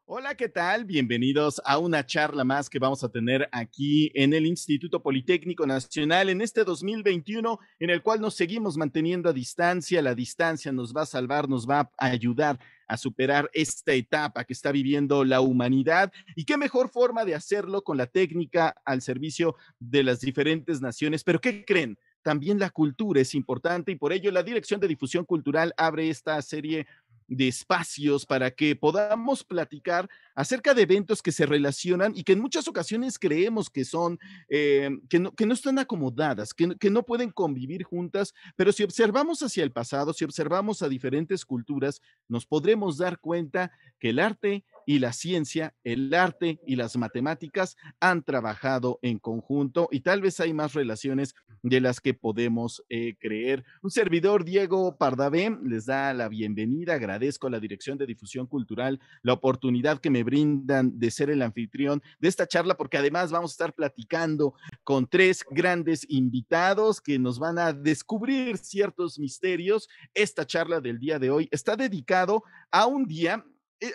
Hola, ¿qué tal? Bienvenidos a una charla más que vamos a tener aquí en el Instituto Politécnico Nacional en este 2021, en el cual nos seguimos manteniendo a distancia. La distancia nos va a salvar, nos va a ayudar a superar esta etapa que está viviendo la humanidad. Y qué mejor forma de hacerlo con la técnica al servicio de las diferentes naciones. Pero ¿qué creen? También la cultura es importante y por ello la Dirección de Difusión Cultural abre esta serie de espacios para que podamos platicar acerca de eventos que se relacionan y que en muchas ocasiones creemos que son, que no están acomodadas, que no pueden convivir juntas, pero si observamos hacia el pasado, si observamos a diferentes culturas, nos podremos dar cuenta que el arte y la ciencia, el arte y las matemáticas han trabajado en conjunto y tal vez hay más relaciones de las que podemos creer. Un servidor, Diego Pardavé, les da la bienvenida. Agradezco a la Dirección de Difusión Cultural la oportunidad que me brindan de ser el anfitrión de esta charla, porque además vamos a estar platicando con tres grandes invitados que nos van a descubrir ciertos misterios. Esta charla del día de hoy está dedicado a un día.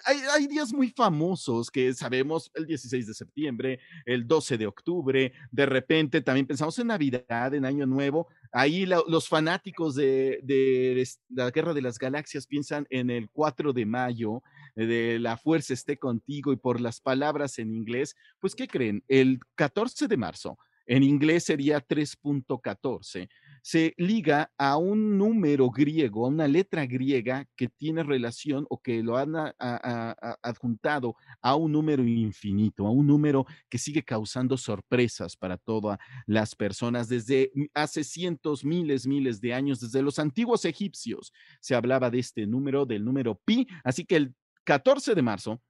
Hay días muy famosos que sabemos, el 16 de septiembre, el 12 de octubre, de repente también pensamos en Navidad, en Año Nuevo. Ahí los fanáticos de la Guerra de las Galaxias piensan en el 4 de mayo, de La Fuerza esté contigo, y por las palabras en inglés, pues ¿qué creen? El 14 de marzo, en inglés sería 3.14, se liga a un número griego, a una letra griega que tiene relación o que lo han adjuntado a un número infinito, a un número que sigue causando sorpresas para todas las personas desde hace cientos, miles de años, desde los antiguos egipcios se hablaba de este número, del número pi, así que el 14 de marzo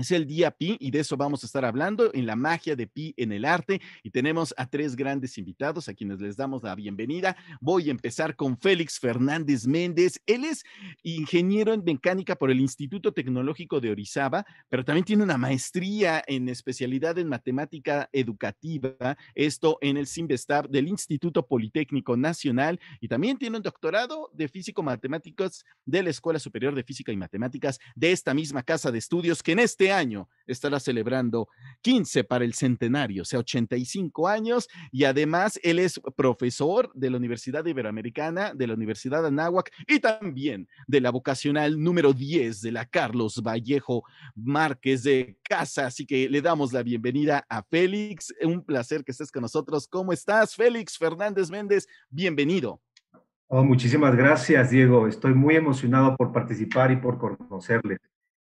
es el día Pi y de eso vamos a estar hablando en la magia de Pi en el arte y tenemos a tres grandes invitados a quienes les damos la bienvenida. Voy a empezar con Félix Fernández Méndez. Él es ingeniero en mecánica por el Instituto Tecnológico de Orizaba, pero también tiene una maestría en especialidad en matemática educativa, esto en el CIMBESTAB del Instituto Politécnico Nacional, y también tiene un doctorado de físico-matemáticos de la Escuela Superior de Física y Matemáticas de esta misma casa de estudios que en este año estará celebrando 15 para el centenario, o sea, 85 años, y además él es profesor de la Universidad Iberoamericana, de la Universidad Anáhuac y también de la vocacional número 10 de la Carlos Vallejo Márquez de Casa. Así que le damos la bienvenida a Félix. Un placer que estés con nosotros. ¿Cómo estás, Félix Fernández Méndez? Bienvenido. Oh, muchísimas gracias, Diego. Estoy muy emocionado por participar y por conocerles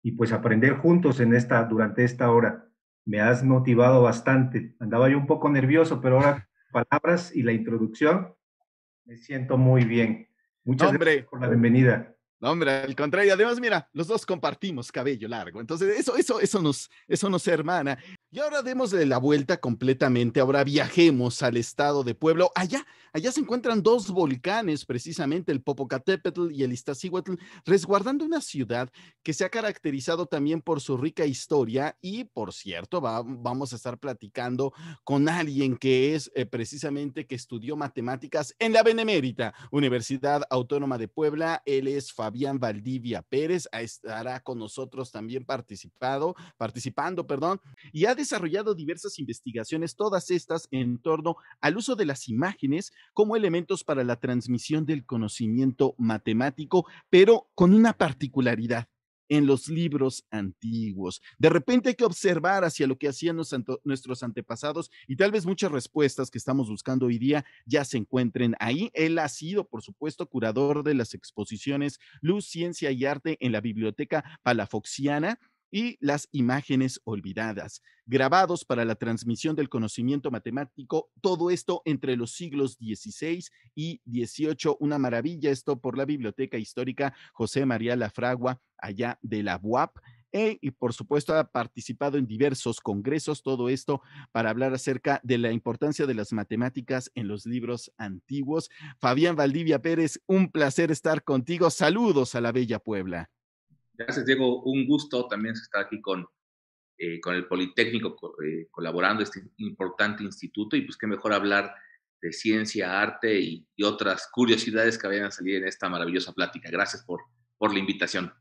y pues aprender juntos durante esta hora. Me has motivado bastante. Andaba yo un poco nervioso, pero ahora palabras y la introducción me siento muy bien. No, Muchas gracias hombre, por la bienvenida. no, hombre, al contrario. Además, mira, los dos compartimos cabello largo. Entonces, eso nos hermana. Y ahora démosle la vuelta completamente. Ahora viajemos al estado de Pueblo. Allá se encuentran dos volcanes, precisamente el Popocatépetl y el Iztaccíhuatl, resguardando una ciudad que se ha caracterizado también por su rica historia. Y, por cierto, vamos a estar platicando con alguien que es precisamente que estudió matemáticas en la Benemérita Universidad Autónoma de Puebla. Él es Fabián Valdivia Pérez, estará con nosotros también participando, perdón, y ha desarrollado diversas investigaciones, todas estas en torno al uso de las imágenes como elementos para la transmisión del conocimiento matemático, pero con una particularidad en los libros antiguos. De repente hay que observar hacia lo que hacían nuestros antepasados y tal vez muchas respuestas que estamos buscando hoy día ya se encuentren ahí. Él ha sido, por supuesto, curador de las exposiciones Luz, Ciencia y Arte en la Biblioteca Palafoxiana y las imágenes olvidadas, grabados para la transmisión del conocimiento matemático, todo esto entre los siglos XVI y XVIII, una maravilla, esto por la Biblioteca Histórica José María Lafragua, allá de la UAP. Y por supuesto ha participado en diversos congresos, todo esto para hablar acerca de la importancia de las matemáticas en los libros antiguos. Fabián Valdivia Pérez, un placer estar contigo. Saludos a la bella Puebla. Gracias, Diego. Un gusto también estar aquí con el Politécnico, colaborando este importante instituto, y pues qué mejor hablar de ciencia, arte y otras curiosidades que vayan a salir en esta maravillosa plática. Gracias por la invitación.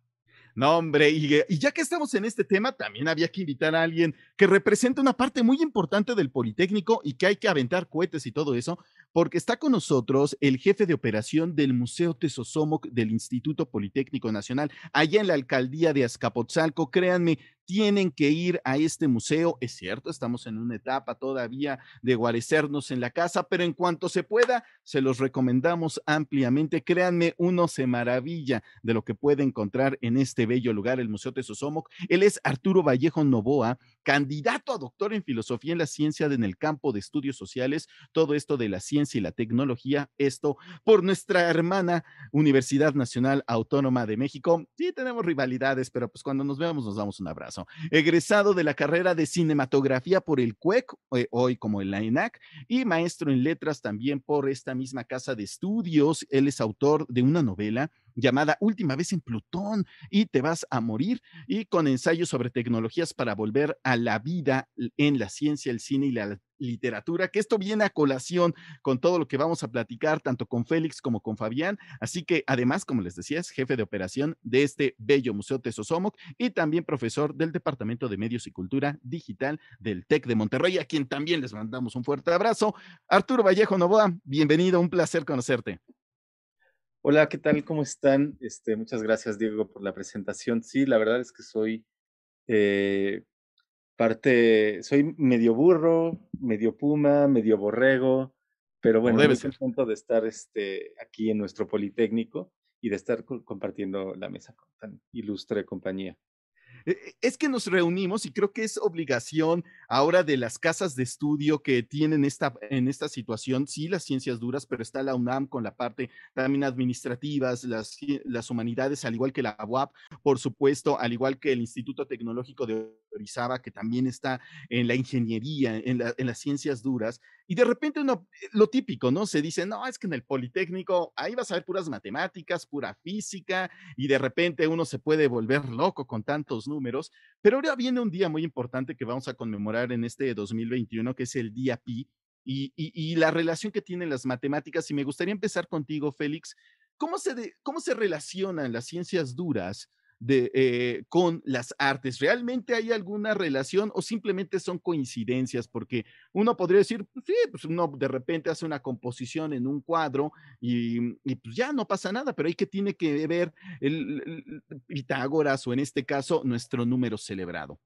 No, hombre, y ya que estamos en este tema, también había que invitar a alguien que represente una parte muy importante del Politécnico y que hay que aventar cohetes y todo eso, porque está con nosotros el jefe de operación del Museo Tesosomoc del Instituto Politécnico Nacional, allá en la alcaldía de Azcapotzalco. Créanme, tienen que ir a este museo. Es cierto, estamos en una etapa todavía de guarecernos en la casa, pero en cuanto se pueda, se los recomendamos ampliamente. Créanme, uno se maravilla de lo que puede encontrar en este bello lugar, el Museo Tesosomoc. Él es Arturo Vallejo Novoa, candidato a doctor en filosofía en la ciencia en el campo de estudios sociales, todo esto de la ciencia y la tecnología, esto por nuestra hermana Universidad Nacional Autónoma de México. Sí, tenemos rivalidades, pero pues cuando nos veamos nos damos un abrazo. Egresado de la carrera de cinematografía por el CUEC, hoy como en la ENAC, y maestro en letras también por esta misma casa de estudios. Él es autor de una novela llamada Última vez en Plutón y Te vas a morir, y con ensayos sobre tecnologías para volver a la vida en la ciencia, el cine y la literatura, que esto viene a colación con todo lo que vamos a platicar, tanto con Félix como con Fabián. Así que además, como les decía, es jefe de operación de este bello Museo Tesosomoc y también profesor del Departamento de Medios y Cultura Digital del TEC de Monterrey, a quien también les mandamos un fuerte abrazo. Arturo Vallejo Novoa, bienvenido, un placer conocerte. Hola, ¿qué tal? ¿Cómo están? Muchas gracias, Diego, por la presentación. Sí, la verdad es que soy eh, soy medio burro, medio puma, medio borrego, pero Como bueno, debe muy ser. contento de estar aquí en nuestro Politécnico y de estar compartiendo la mesa con tan ilustre compañía. Es que nos reunimos y creo que es obligación ahora de las casas de estudio que tienen en esta situación, sí, las ciencias duras, pero está la UNAM con la parte también administrativas, las humanidades, al igual que la UAP, por supuesto, al igual que el Instituto Tecnológico de Orizaba, que también está en la ingeniería, en las ciencias duras, y de repente uno, lo típico, ¿no? Se dice, no, es que en el Politécnico ahí vas a ver puras matemáticas, pura física, y de repente uno se puede volver loco con tantos números, pero ahora viene un día muy importante que vamos a conmemorar en este 2021, que es el Día Pi, y la relación que tienen las matemáticas, y me gustaría empezar contigo, Félix. ¿Cómo se relacionan las ciencias duras con las artes? ¿Realmente hay alguna relación o simplemente son coincidencias? Porque uno podría decir, pues sí, pues uno de repente hace una composición en un cuadro y pues ya no pasa nada, pero hay que tiene que ver Pitágoras o en este caso nuestro número celebrado.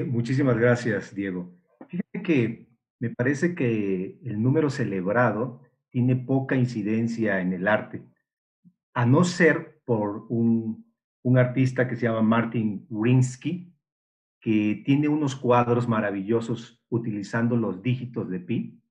Muchísimas gracias, Diego. Fíjate que me parece que el número celebrado tiene poca incidencia en el arte, a no ser por un artista que se llama Martin Rinsky, que tiene unos cuadros maravillosos utilizando los dígitos de pi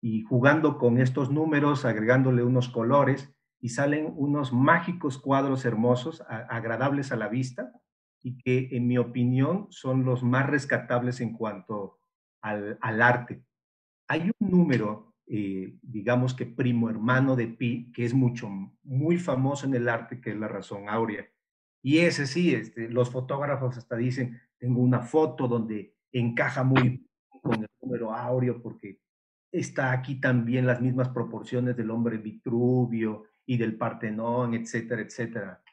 y jugando con estos números, agregándole unos colores y salen unos mágicos cuadros hermosos, agradables a la vista y que en mi opinión son los más rescatables en cuanto al arte. Hay un número, digamos que primo hermano de pi, que es muy famoso en el arte, que es la razón áurea. Y ese sí, los fotógrafos hasta dicen, tengo una foto donde encaja muy con el número áureo porque está aquí también las mismas proporciones del hombre Vitruvio y del Partenón, etcétera, etcétera.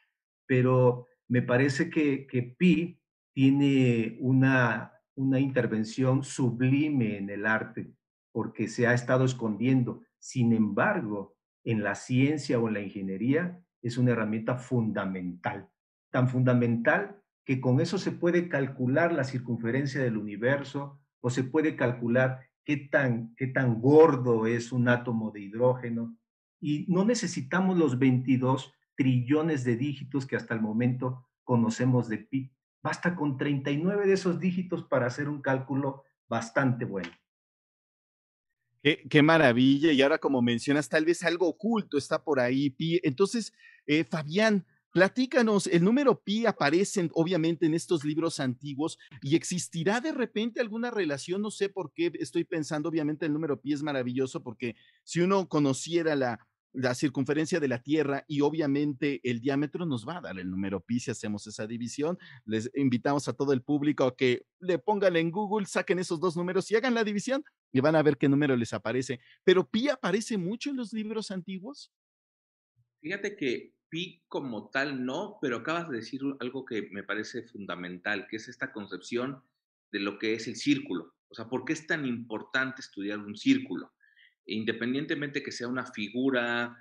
Pero me parece que Pi tiene una intervención sublime en el arte, porque se ha estado escondiendo. Sin embargo, en la ciencia o en la ingeniería es una herramienta fundamental, tan fundamental que con eso se puede calcular la circunferencia del universo o se puede calcular qué tan gordo es un átomo de hidrógeno. Y no necesitamos los 22 trillones de dígitos que hasta el momento conocemos de pi. Basta con 39 de esos dígitos para hacer un cálculo bastante bueno. Qué maravilla. Y ahora, como mencionas, tal vez algo oculto está por ahí, Pi. Entonces, Fabián, platícanos, el número pi aparece obviamente en estos libros antiguos y existirá de repente alguna relación, no sé por qué estoy pensando, obviamente el número pi es maravilloso porque si uno conociera la circunferencia de la Tierra y obviamente el diámetro nos va a dar el número pi si hacemos esa división. Les invitamos a todo el público a que le pongan en Google, saquen esos dos números y hagan la división y van a ver qué número les aparece. Pero pi aparece mucho en los libros antiguos. Fíjate que pi como tal no, pero acabas de decir algo que me parece fundamental, que es esta concepción de lo que es el círculo. O sea, ¿por qué es tan importante estudiar un círculo? Independientemente que sea una figura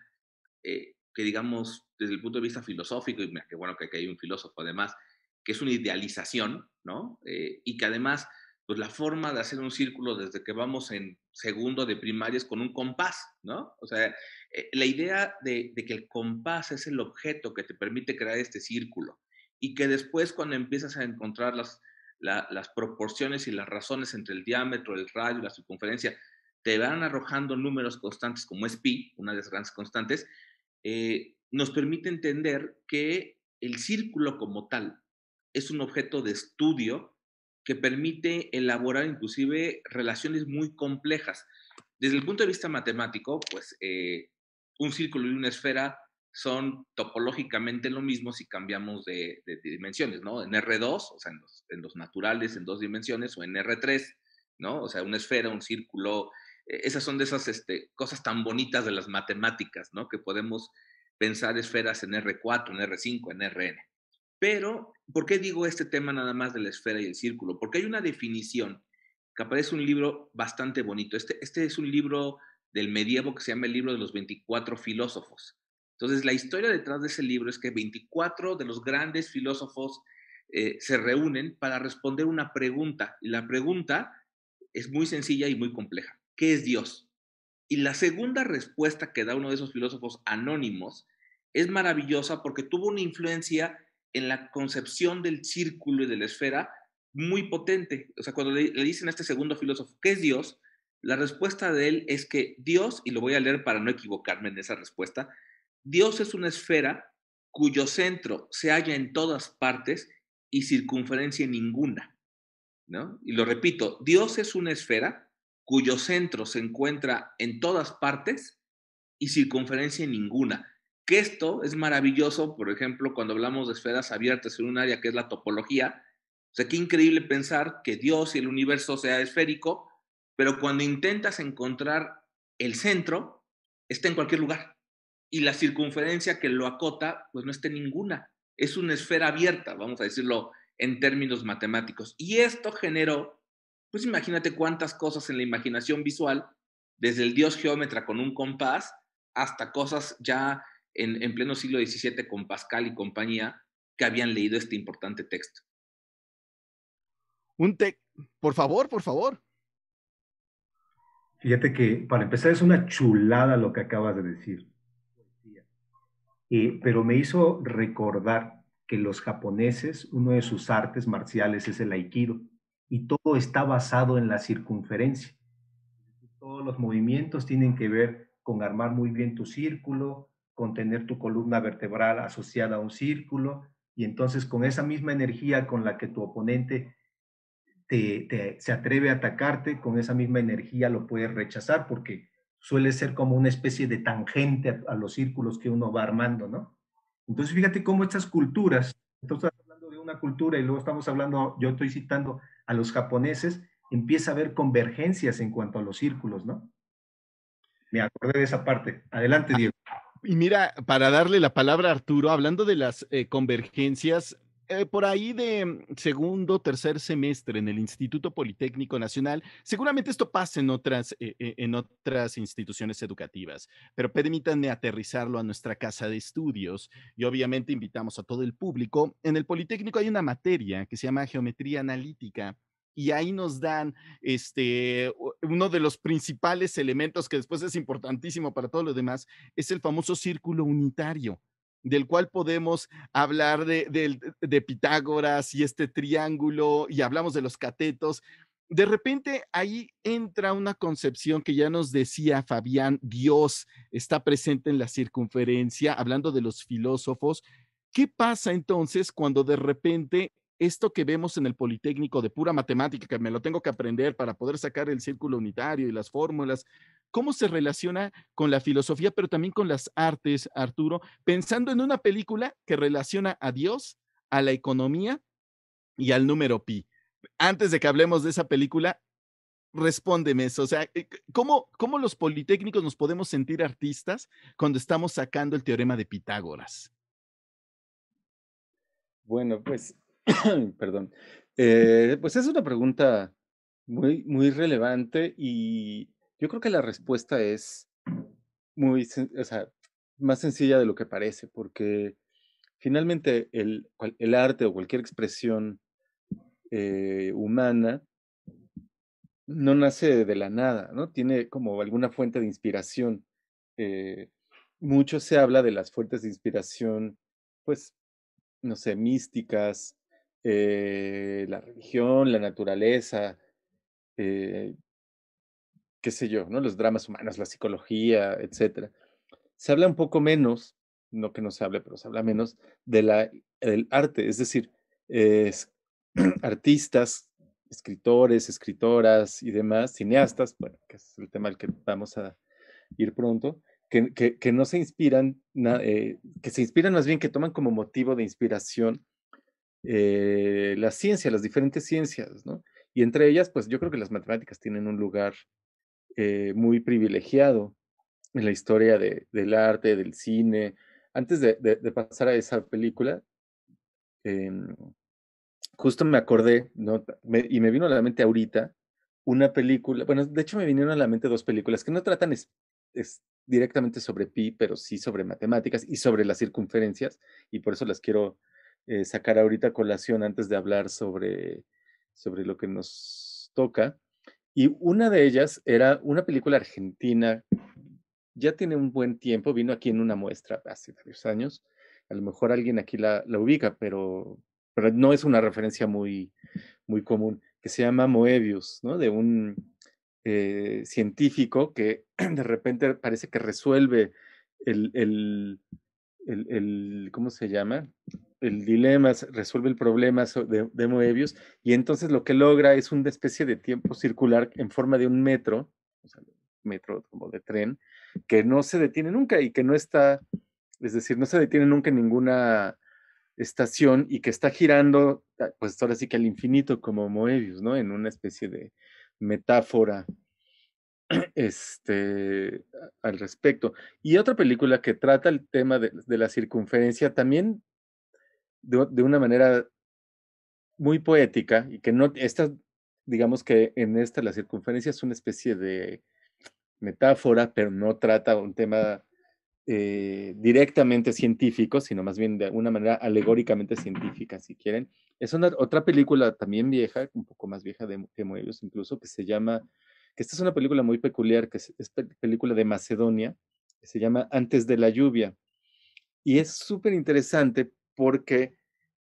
que digamos, desde el punto de vista filosófico, y mira, qué bueno que aquí hay un filósofo además, que es una idealización, ¿no? Y que además, pues la forma de hacer un círculo desde que vamos en segundo de primaria es con un compás, ¿no? O sea, la idea de que el compás es el objeto que te permite crear este círculo y que después cuando empiezas a encontrar las proporciones y las razones entre el diámetro, el radio, la circunferencia, te van arrojando números constantes como es pi, una de las grandes constantes, nos permite entender que el círculo como tal es un objeto de estudio que permite elaborar inclusive relaciones muy complejas. Desde el punto de vista matemático, pues un círculo y una esfera son topológicamente lo mismo si cambiamos de dimensiones, ¿no? En R2, o sea, en los naturales en 2 dimensiones, o en R3, ¿no? O sea, una esfera, un círculo, esas son de esas cosas tan bonitas de las matemáticas, ¿no? Que podemos pensar esferas en R4, en R5, en Rn. Pero, ¿por qué digo este tema nada más de la esfera y el círculo? Porque hay una definición que aparece en un libro bastante bonito. Este es un libro del medievo que se llama el libro de los 24 filósofos. Entonces, la historia detrás de ese libro es que 24 de los grandes filósofos se reúnen para responder una pregunta. Y la pregunta es muy sencilla y muy compleja. ¿Qué es Dios? Y la segunda respuesta que da uno de esos filósofos anónimos es maravillosa porque tuvo una influencia en la concepción del círculo y de la esfera muy potente. O sea, cuando le dicen a este segundo filósofo, ¿qué es Dios? La respuesta de él es que Dios, y lo voy a leer para no equivocarme en esa respuesta, Dios es una esfera cuyo centro se halla en todas partes y circunferencia ninguna, ¿no? Y lo repito, Dios es una esfera cuyo centro se encuentra en todas partes y circunferencia ninguna. Que esto es maravilloso, por ejemplo, cuando hablamos de esferas abiertas en un área que es la topología. O sea, qué increíble pensar que Dios y el universo sea esférico, pero cuando intentas encontrar el centro, está en cualquier lugar. Y la circunferencia que lo acota, pues no está en ninguna. Es una esfera abierta, vamos a decirlo en términos matemáticos. Y esto generó, pues imagínate cuántas cosas en la imaginación visual, desde el dios geómetra con un compás, hasta cosas ya en pleno siglo XVII con Pascal y compañía, que habían leído este importante texto. Por favor, por favor. Fíjate que para empezar es una chulada lo que acabas de decir. Pero me hizo recordar que los japoneses, uno de sus artes marciales es el aikido, y todo está basado en la circunferencia. Todos los movimientos tienen que ver con armar muy bien tu círculo, con tener tu columna vertebral asociada a un círculo, y entonces con esa misma energía con la que tu oponente se atreve a atacarte, con esa misma energía lo puedes rechazar, porque suele ser como una especie de tangente a los círculos que uno va armando, ¿no? Entonces, fíjate cómo estas culturas, entonces hablando de una cultura y luego estamos hablando, yo estoy citando a los japoneses, empieza a haber convergencias en cuanto a los círculos, ¿no? Me acordé de esa parte. Adelante, Diego. Y mira, para darle la palabra a Arturo, hablando de las convergencias, por ahí de segundo, tercer semestre en el Instituto Politécnico Nacional, seguramente esto pasa en otras instituciones educativas, pero permítanme aterrizarlo a nuestra casa de estudios y obviamente invitamos a todo el público. En el Politécnico hay una materia que se llama geometría analítica y ahí nos dan uno de los principales elementos que después es importantísimo para todo lo demás, es el famoso círculo unitario, del cual podemos hablar de Pitágoras y este triángulo, y hablamos de los catetos. De repente ahí entra una concepción que ya nos decía Fabián, Dios está presente en la circunferencia, hablando de los filósofos. ¿Qué pasa entonces cuando de repente esto que vemos en el Politécnico de pura matemática, que me lo tengo que aprender para poder sacar el círculo unitario y las fórmulas, cómo se relaciona con la filosofía, pero también con las artes, Arturo, pensando en una película que relaciona a Dios, a la economía y al número pi? Antes de que hablemos de esa película, respóndeme eso. O sea, ¿cómo los politécnicos nos podemos sentir artistas cuando estamos sacando el teorema de Pitágoras? Bueno, pues, perdón. Pues es una pregunta muy relevante y yo creo que la respuesta es o sea, más sencilla de lo que parece, porque finalmente el arte o cualquier expresión humana no nace de la nada, ¿no? Tiene como alguna fuente de inspiración. Eh, Mucho se habla de las fuentes de inspiración, pues, no sé, místicas, la religión, la naturaleza, eh, qué sé yo, ¿no? Los dramas humanos, la psicología, etcétera. Se habla un poco menos, no que no se hable, pero se habla menos del arte, es decir, es- artistas, escritores, escritoras y demás, cineastas, bueno, que es el tema al que vamos a ir pronto, que no se inspiran, que se inspiran más bien, que toman como motivo de inspiración la ciencia, las diferentes ciencias, ¿no? Y entre ellas, pues yo creo que las matemáticas tienen un lugar muy privilegiado en la historia del arte, del cine. Antes de pasar a esa película, em, justo me acordé, ¿no? Y me vino a la mente ahorita una película, bueno, de hecho me vinieron a la mente dos películas que no tratan directamente sobre pi, pero sí sobre matemáticas y sobre las circunferencias, y por eso las quiero sacar ahorita a colación antes de hablar sobre lo que nos toca. Y una de ellas era una película argentina, ya tiene un buen tiempo, vino aquí en una muestra hace varios años. A lo mejor alguien aquí la ubica, pero no es una referencia muy común, que se llama Moebius, ¿no? De un científico que de repente parece que resuelve el, el, ¿cómo se llama? El dilema, resuelve el problema de Moebius, y entonces lo que logra es una especie de tiempo circular en forma de un metro, o sea, metro como de tren, que no se detiene nunca y que no está, es decir, no se detiene nunca en ninguna estación y que está girando, pues ahora sí que al infinito como Moebius, ¿no? En una especie de metáfora al respecto. Y otra película que trata el tema de la circunferencia también de una manera muy poética y que no, digamos que en esta la circunferencia es una especie de metáfora, pero no trata un tema directamente científico, sino más bien de una manera alegóricamente científica, si quieren. Es otra película también vieja, un poco más vieja de Moebius incluso, que se llama, que esta es una película muy peculiar, que es película de Macedonia, que se llama Antes de la lluvia. Y es súper interesante porque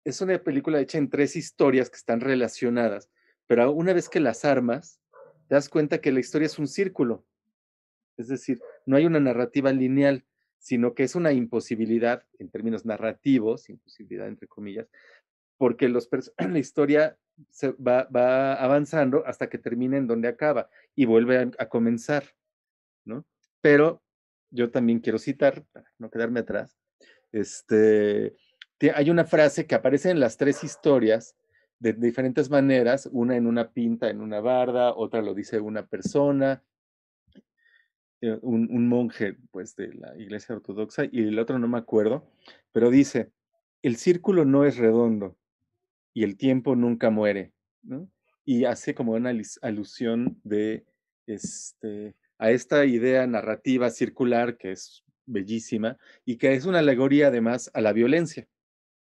es una película hecha en tres historias que están relacionadas, pero una vez que las armas, te das cuenta que la historia es un círculo. Es decir, no hay una narrativa lineal, sino que es una imposibilidad en términos narrativos, imposibilidad entre comillas, porque la historia va avanzando hasta que termina en donde acaba y vuelve a comenzar, ¿no? Pero yo también quiero citar, para no quedarme atrás, este, hay una frase que aparece en las tres historias de diferentes maneras, una en una pinta, en una barda, otra lo dice una persona, un monje pues de la iglesia ortodoxa y el otro no me acuerdo, pero dice, el círculo no es redondo y el tiempo nunca muere, ¿no? Y hace como una alusión a esta idea narrativa circular que es bellísima y que es una alegoría además a la violencia,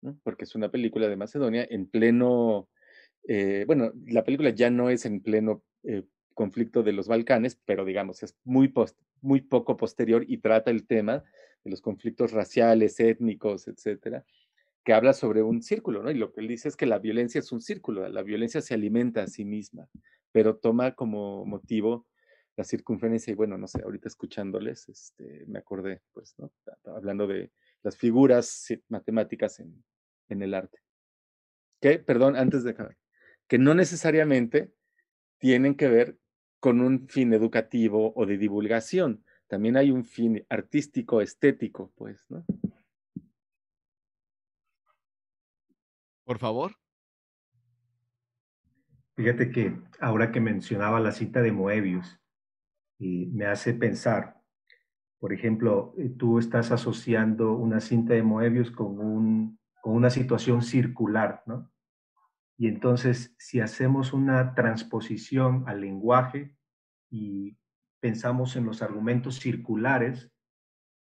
¿no? Porque es una película de Macedonia en pleno, bueno, la película ya no es en pleno conflicto de los Balcanes, pero digamos, es muy poco posterior y trata el tema de los conflictos raciales, étnicos, etcétera, que habla sobre un círculo, ¿no? Y lo que él dice es que la violencia es un círculo, la violencia se alimenta a sí misma, pero toma como motivo la circunferencia y bueno, no sé, ahorita escuchándoles, me acordé, pues, ¿no? Hablando de las figuras matemáticas en el arte. Que, perdón, antes de acabar, que no necesariamente tienen que ver con un fin educativo o de divulgación, también hay un fin artístico, estético, pues, ¿no? Por favor. Fíjate que ahora que mencionaba la cita de Moebius, me hace pensar, por ejemplo, tú estás asociando una cinta de Moebius con una situación circular, ¿no? Y entonces, si hacemos una transposición al lenguaje y pensamos en los argumentos circulares,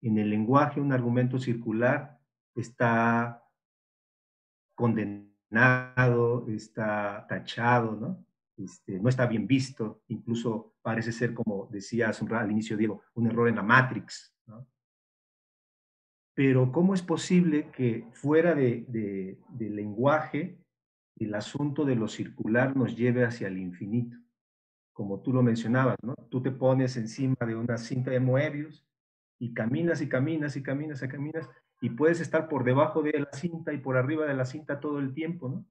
en el lenguaje un argumento circular está condenado, está tachado, ¿no? No está bien visto, incluso parece ser, como decías al inicio, Diego, un error en la Matrix, ¿no? Pero ¿cómo es posible que fuera del lenguaje el asunto de lo circular nos lleve hacia el infinito? Como tú lo mencionabas, ¿no? Tú te pones encima de una cinta de Moebius y caminas y caminas y caminas y caminas y puedes estar por debajo de la cinta y por arriba de la cinta todo el tiempo, ¿no?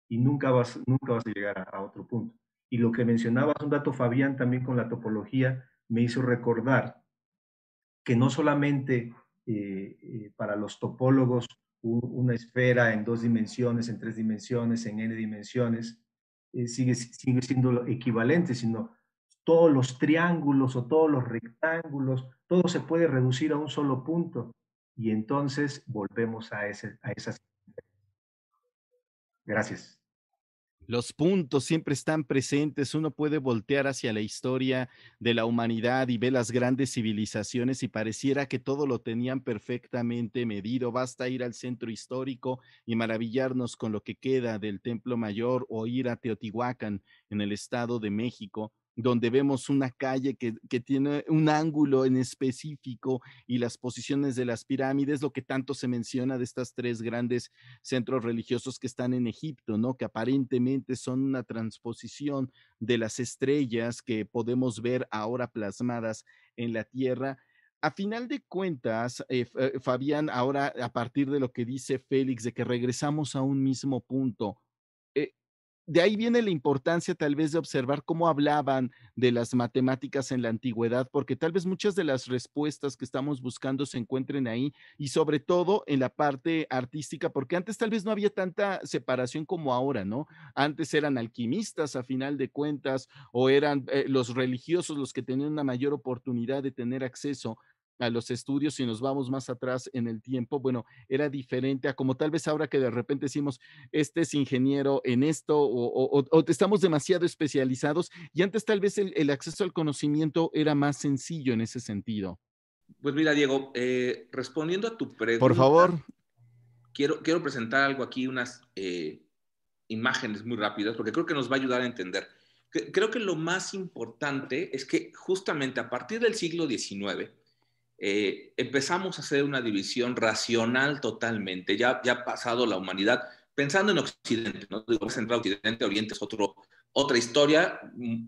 Y nunca vas a llegar a otro punto. Y lo que mencionabas un dato, Fabián, también con la topología, me hizo recordar que no solamente para los topólogos una esfera en 2 dimensiones, en 3 dimensiones, en n dimensiones, sigue siendo equivalente, sino todos los triángulos o todos los rectángulos, todo se puede reducir a un solo punto y entonces volvemos a esas. Gracias. Los puntos siempre están presentes. Uno puede voltear hacia la historia de la humanidad y ve las grandes civilizaciones y pareciera que todo lo tenían perfectamente medido. Basta ir al centro histórico y maravillarnos con lo que queda del Templo Mayor o ir a Teotihuacán en el Estado de México, donde vemos una calle que tiene un ángulo en específico y las posiciones de las pirámides, lo que tanto se menciona de estas 3 grandes centros religiosos que están en Egipto, ¿no? Que aparentemente son una transposición de las estrellas que podemos ver ahora plasmadas en la Tierra. A final de cuentas, Fabián, ahora a partir de lo que dice Félix, de que regresamos a un mismo punto, eh, de ahí viene la importancia tal vez de observar cómo hablaban de las matemáticas en la antigüedad, porque tal vez muchas de las respuestas que estamos buscando se encuentren ahí y sobre todo en la parte artística, porque antes tal vez no había tanta separación como ahora, ¿no? Antes eran alquimistas a final de cuentas o eran los religiosos los que tenían una mayor oportunidad de tener acceso a los estudios. Si nos vamos más atrás en el tiempo, bueno, era diferente a como tal vez ahora que de repente decimos, este es ingeniero en esto o estamos demasiado especializados y antes tal vez el acceso al conocimiento era más sencillo en ese sentido. Pues mira, Diego, respondiendo a tu pregunta, por favor, quiero presentar algo aquí, unas imágenes muy rápidas, porque creo que nos va a ayudar a entender. Creo que lo más importante es que justamente a partir del siglo XIX empezamos a hacer una división racional totalmente. Ya ha pasado la humanidad pensando en Occidente, ¿no? Digo, central Occidente, Oriente es otra historia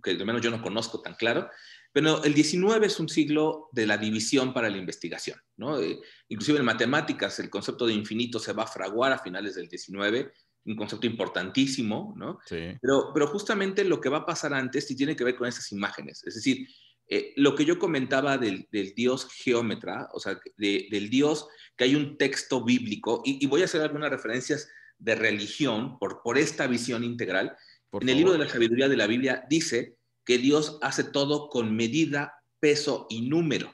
que al menos yo no conozco tan claro, pero el 19 es un siglo de la división para la investigación, ¿no? Inclusive en matemáticas el concepto de infinito se va a fraguar a finales del 19, un concepto importantísimo, ¿no? sí. Pero justamente lo que va a pasar antes y tiene que ver con esas imágenes, es decir, lo que yo comentaba del dios geómetra, o sea, del dios que hay un texto bíblico, y voy a hacer algunas referencias de religión por esta visión integral. En el libro de la sabiduría de la Biblia dice que Dios hace todo con medida, peso y número.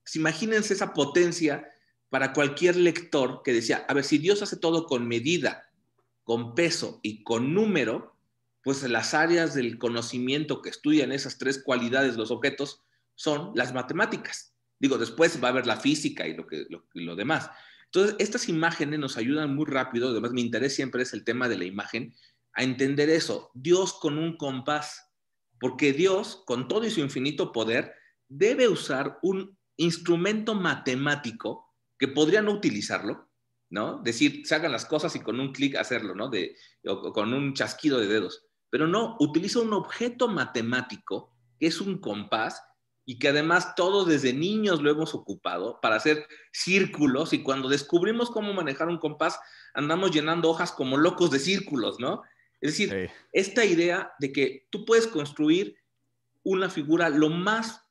Pues imagínense esa potencia para cualquier lector que decía, a ver, si Dios hace todo con medida, con peso y con número, pues las áreas del conocimiento que estudian esas 3 cualidades de los objetos son las matemáticas. Digo, después va a haber la física y lo demás. Entonces, estas imágenes nos ayudan muy rápido, además mi interés siempre es el tema de la imagen, a entender eso, Dios con un compás, porque Dios, con todo y su infinito poder, debe usar un instrumento matemático que podría no utilizarlo, ¿no? Decir, se hagan las cosas y con un clic hacerlo, ¿no? O con un chasquido de dedos. Pero no, utiliza un objeto matemático que es un compás y que además todos desde niños lo hemos ocupado para hacer círculos y cuando descubrimos cómo manejar un compás andamos llenando hojas como locos de círculos, ¿no? Es decir, esta idea de que tú puedes construir una figura lo más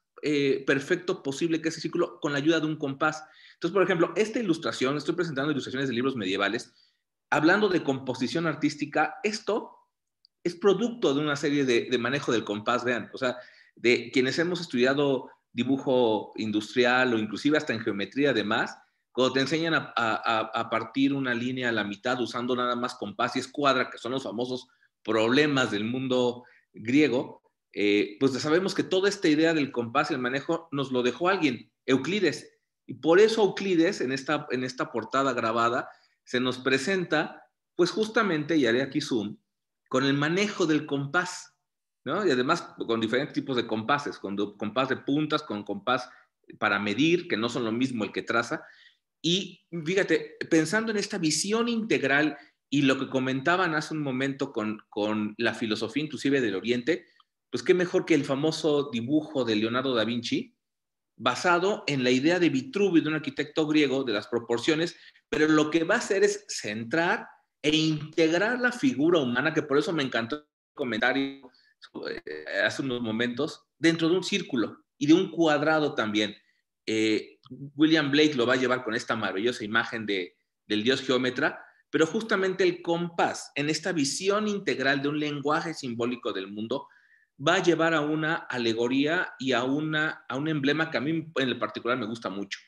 perfecto posible que ese círculo con la ayuda de un compás. Entonces, por ejemplo, esta ilustración, estoy presentando ilustraciones de libros medievales, hablando de composición artística, esto es producto de una serie de manejo del compás, vean, o sea, de quienes hemos estudiado dibujo industrial o inclusive hasta en geometría además, cuando te enseñan a partir una línea a la mitad usando nada más compás y escuadra, que son los famosos problemas del mundo griego, pues sabemos que toda esta idea del compás y el manejo nos lo dejó alguien, Euclides. Y por eso Euclides, en esta portada grabada, se nos presenta, pues justamente, y haré aquí zoom, con el manejo del compás, ¿no? Y además con diferentes tipos de compases, con compás de puntas, con compás para medir, que no son lo mismo el que traza. Y fíjate, pensando en esta visión integral y lo que comentaban hace un momento con la filosofía inclusive del Oriente, pues qué mejor que el famoso dibujo de Leonardo da Vinci, basado en la idea de Vitruvio, de un arquitecto griego, de las proporciones, pero lo que va a hacer es centrar e integrar la figura humana, que por eso me encantó el comentario hace unos momentos, dentro de un círculo y de un cuadrado también. William Blake lo va a llevar con esta maravillosa imagen del dios geómetra, pero justamente el compás, en esta visión integral de un lenguaje simbólico del mundo, va a llevar a una alegoría y a un emblema que a mí en el particular me gusta mucho.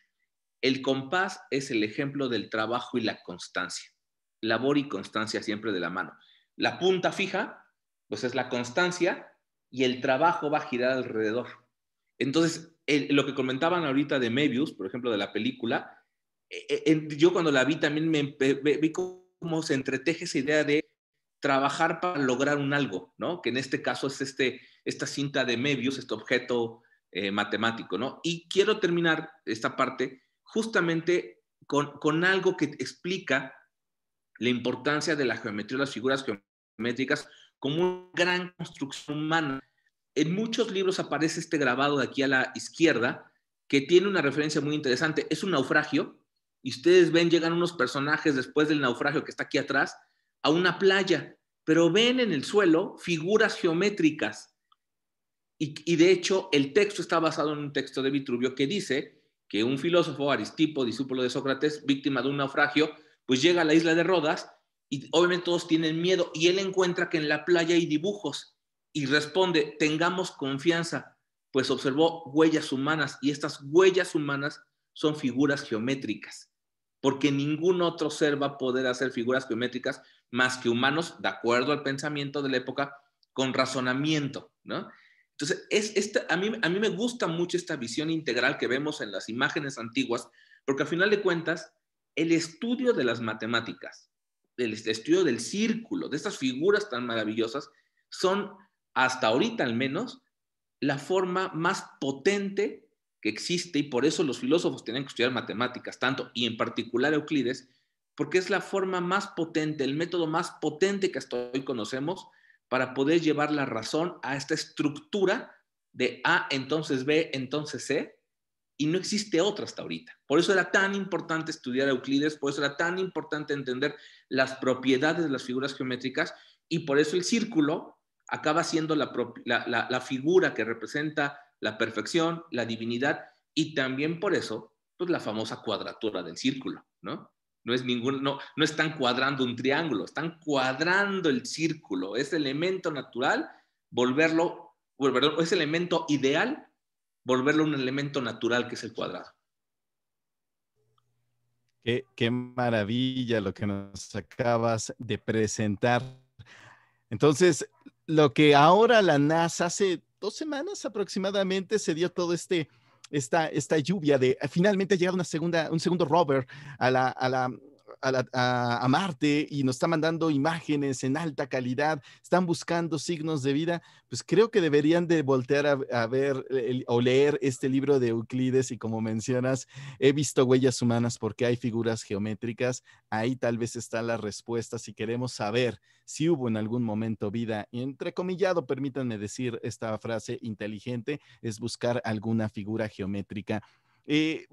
El compás es el ejemplo del trabajo y la constancia. Labor y constancia siempre de la mano. La punta fija, pues es la constancia y el trabajo va a girar alrededor. Entonces, lo que comentaban ahorita de Möbius, por ejemplo, de la película, yo cuando la vi también vi cómo se entreteje esa idea de trabajar para lograr un algo, ¿no? Que en este caso es esta cinta de Möbius, este objeto matemático, ¿no? Y quiero terminar esta parte justamente con algo que explica la importancia de la geometría de las figuras geométricas como una gran construcción humana. En muchos libros aparece este grabado de aquí a la izquierda que tiene una referencia muy interesante. Es un naufragio y ustedes ven, llegan unos personajes después del naufragio que está aquí atrás a una playa, pero ven en el suelo figuras geométricas. Y de hecho, el texto está basado en un texto de Vitruvio que dice que un filósofo, Aristipo, discípulo de Sócrates, víctima de un naufragio, pues llega a la isla de Rodas y obviamente todos tienen miedo y él encuentra que en la playa hay dibujos y responde, tengamos confianza, pues observó huellas humanas y estas huellas humanas son figuras geométricas, porque ningún otro ser va a poder hacer figuras geométricas más que humanos, de acuerdo al pensamiento de la época, con razonamiento, ¿no? Entonces, a mí me gusta mucho esta visión integral que vemos en las imágenes antiguas, porque al final de cuentas, el estudio de las matemáticas, el estudio del círculo, de estas figuras tan maravillosas, son, hasta ahorita al menos, la forma más potente que existe, y por eso los filósofos tienen que estudiar matemáticas, tanto, y en particular Euclides, porque es la forma más potente, el método más potente que hasta hoy conocemos, para poder llevar la razón a esta estructura de A, entonces B, entonces C, y no existe otra hasta ahorita. Por eso era tan importante estudiar a Euclides, por eso era tan importante entender las propiedades de las figuras geométricas, y por eso el círculo acaba siendo la figura que representa la perfección, la divinidad, y también por eso, pues la famosa cuadratura del círculo, ¿no? No están cuadrando un triángulo, están cuadrando el círculo. Es elemento natural es elemento ideal volverlo un elemento natural que es el cuadrado. Qué maravilla lo que nos acabas de presentar. Entonces, lo que ahora la NASA hace 2 semanas aproximadamente se dio todo esta lluvia de finalmente ha llegado un segundo rover a Marte y nos está mandando imágenes en alta calidad, están buscando signos de vida, pues creo que deberían de voltear a ver o leer este libro de Euclides y como mencionas, he visto huellas humanas porque hay figuras geométricas, ahí tal vez está la respuesta si queremos saber si hubo en algún momento vida, y entrecomillado, permítanme decir esta frase inteligente, es buscar alguna figura geométrica.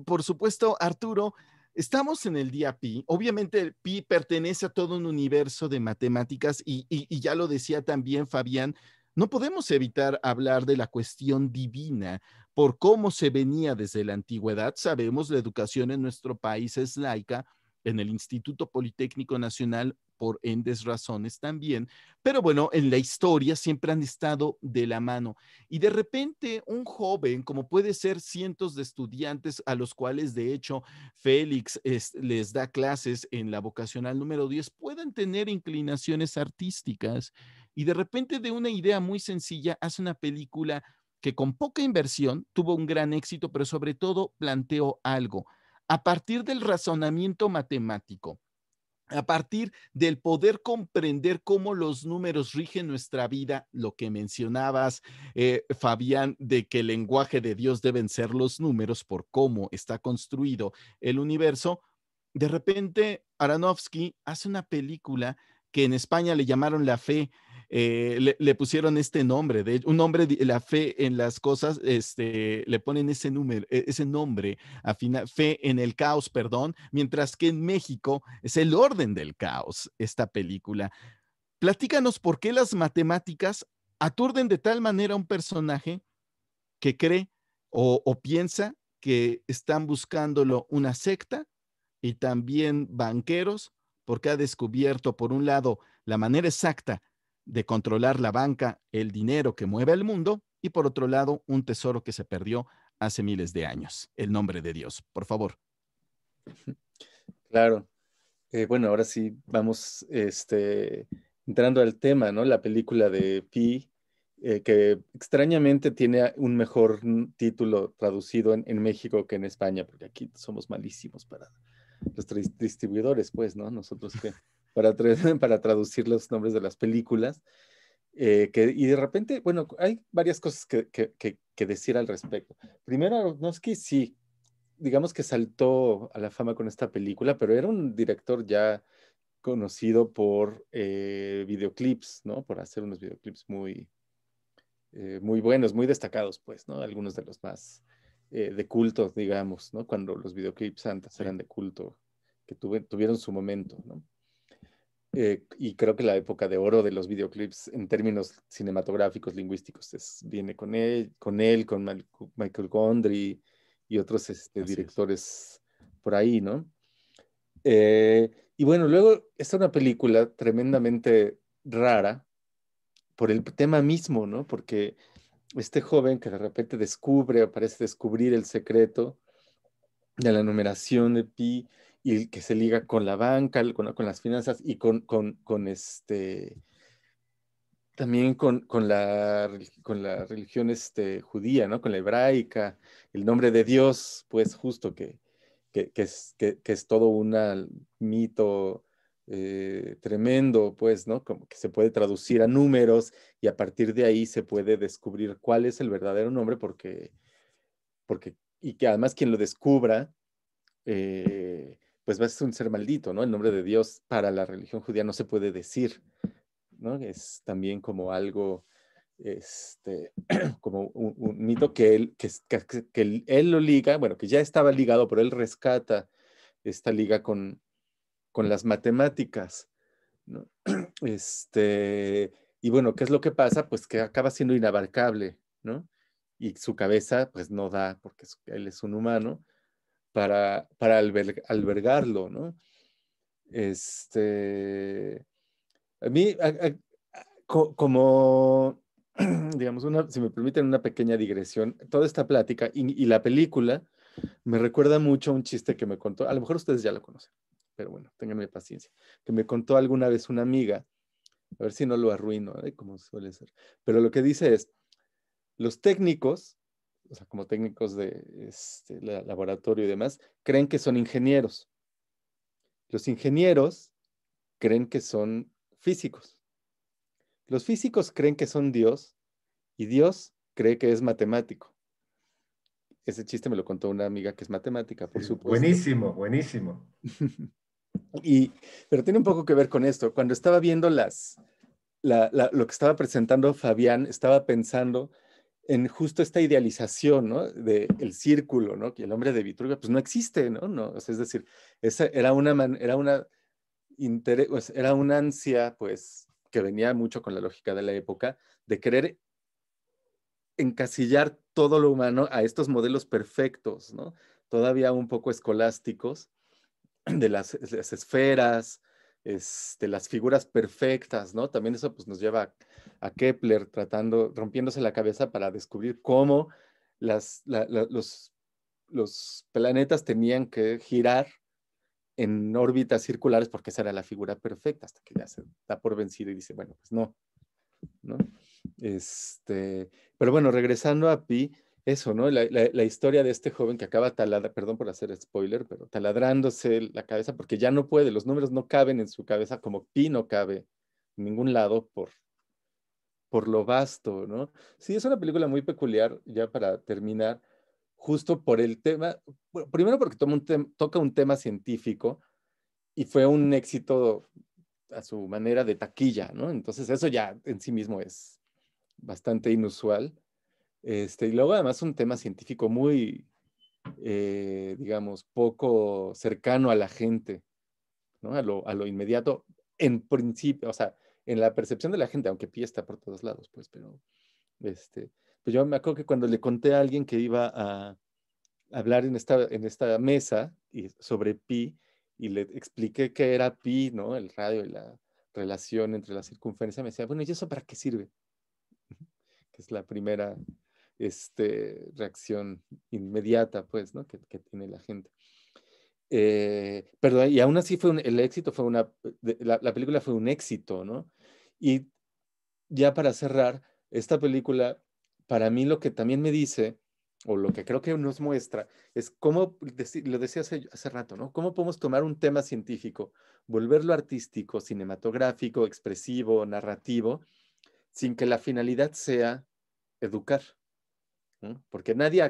Por supuesto, Arturo, estamos en el día pi. Obviamente el pi pertenece a todo un universo de matemáticas y ya lo decía también Fabián, no podemos evitar hablar de la cuestión divina por cómo se venía desde la antigüedad. Sabemos, la educación en nuestro país es laica, en el Instituto Politécnico Nacional por endes razones también, pero bueno, en la historia siempre han estado de la mano. Y de repente un joven, como puede ser cientos de estudiantes a los cuales de hecho Félix les da clases en la vocacional número 10, puedan tener inclinaciones artísticas y de repente de una idea muy sencilla hace una película que con poca inversión tuvo un gran éxito, pero sobre todo planteó algo. A partir del razonamiento matemático, a partir del poder comprender cómo los números rigen nuestra vida, lo que mencionabas, Fabián, de que el lenguaje de Dios deben ser los números por cómo está construido el universo, de repente Aronofsky hace una película que en España le llamaron La Fe, le pusieron este nombre, un nombre, la fe en las cosas, le ponen ese número, ese nombre, fe en el caos, perdón, mientras que en México es el orden del caos, esta película. Platícanos por qué las matemáticas aturden de tal manera a un personaje que cree o piensa que están buscándolo una secta y también banqueros, porque ha descubierto, por un lado, la manera exacta de controlar la banca, el dinero que mueve el mundo, y por otro lado, un tesoro que se perdió hace miles de años, el nombre de Dios. Por favor. Claro. Bueno, ahora sí vamos entrando al tema, ¿no? La película de Pi, que extrañamente tiene un mejor título traducido en México que en España, porque aquí somos malísimos para los distribuidores, pues, ¿no? Nosotros que para traducir los nombres de las películas. Y de repente, bueno, hay varias cosas que decir al respecto. Primero, Aronofsky sí, digamos que saltó a la fama con esta película, pero era un director ya conocido por videoclips, ¿no? Por hacer unos videoclips muy buenos, muy destacados, pues, ¿no? Algunos de los más de culto, digamos, ¿no? Cuando los videoclips antes eran de culto, que tuvieron su momento, ¿no? Y creo que la época de oro de los videoclips en términos cinematográficos, lingüísticos, viene con Michael Gondry y otros directores por ahí, ¿no? Y bueno, luego es una película tremendamente rara por el tema mismo, ¿no? Porque este joven que de repente parece descubrir el secreto de la numeración de pi y que se liga con la banca, con las finanzas y también con la religión judía, ¿no? Con la hebraica, el nombre de Dios, pues justo que es todo un mito tremendo, pues, ¿no? Como que se puede traducir a números y a partir de ahí se puede descubrir cuál es el verdadero nombre y que además quien lo descubra, pues va a ser un ser maldito, ¿no? El nombre de Dios para la religión judía no se puede decir, ¿no? Es también como algo, como un mito que él lo liga, bueno, que ya estaba ligado, pero él rescata esta liga con las matemáticas, ¿no? Y bueno, ¿qué es lo que pasa? Pues que acaba siendo inabarcable, ¿no? Y su cabeza, pues no da, porque él es un humano, para albergarlo, ¿no? A mí, como, digamos, si me permiten una pequeña digresión, toda esta plática y la película me recuerda mucho a un chiste que me contó, a lo mejor ustedes ya lo conocen, pero bueno, ténganme paciencia, que me contó alguna vez una amiga, a ver si no lo arruino, como suele ser, pero lo que dice es, los técnicos, o sea, como técnicos de laboratorio y demás, creen que son ingenieros. Los ingenieros creen que son físicos. Los físicos creen que son Dios y Dios cree que es matemático. Ese chiste me lo contó una amiga que es matemática, por supuesto. Buenísimo, buenísimo. Pero tiene un poco que ver con esto. Cuando estaba viendo lo que estaba presentando Fabián, estaba pensando en justo esta idealización, ¿no? Del círculo, ¿no? Que el hombre de Vitruvio, pues no existe, ¿no? No, o sea, es decir, esa era una ansia, pues, que venía mucho con la lógica de la época, de querer encasillar todo lo humano a estos modelos perfectos, ¿no? Todavía un poco escolásticos, de las esferas, las figuras perfectas, ¿no? También eso pues, nos lleva a Kepler rompiéndose la cabeza para descubrir cómo los planetas tenían que girar en órbitas circulares porque esa era la figura perfecta, hasta que ya se da por vencido y dice, bueno, pues no, ¿no? Pero bueno, regresando a Pi, eso, ¿no? La historia de este joven que acaba perdón por hacer spoiler, pero taladrándose la cabeza porque ya no puede, los números no caben en su cabeza como Pi no cabe en ningún lado por lo vasto, ¿no? Sí, es una película muy peculiar, ya para terminar, justo por el tema, bueno, primero porque toca un tema científico y fue un éxito a su manera de taquilla, ¿no? Entonces eso ya en sí mismo es bastante inusual. Y luego además un tema científico muy, digamos, poco cercano a la gente, ¿no? A lo inmediato, en principio, o sea, en la percepción de la gente, aunque Pi está por todos lados, pues, pero, pues yo me acuerdo que cuando le conté a alguien que iba a hablar en esta mesa sobre Pi, y le expliqué qué era Pi, ¿no? El radio y la relación entre la circunferencia, me decía, bueno, ¿y eso para qué sirve? Que es la primera reacción inmediata, pues, ¿no? Que tiene la gente. Pero y aún así el éxito fue la película fue un éxito, ¿no? Y ya para cerrar, esta película, para mí lo que también me dice, o lo que creo que nos muestra, es cómo, lo decía hace rato, ¿no? Cómo podemos tomar un tema científico, volverlo artístico, cinematográfico, expresivo, narrativo, sin que la finalidad sea educar, ¿no? Porque nadie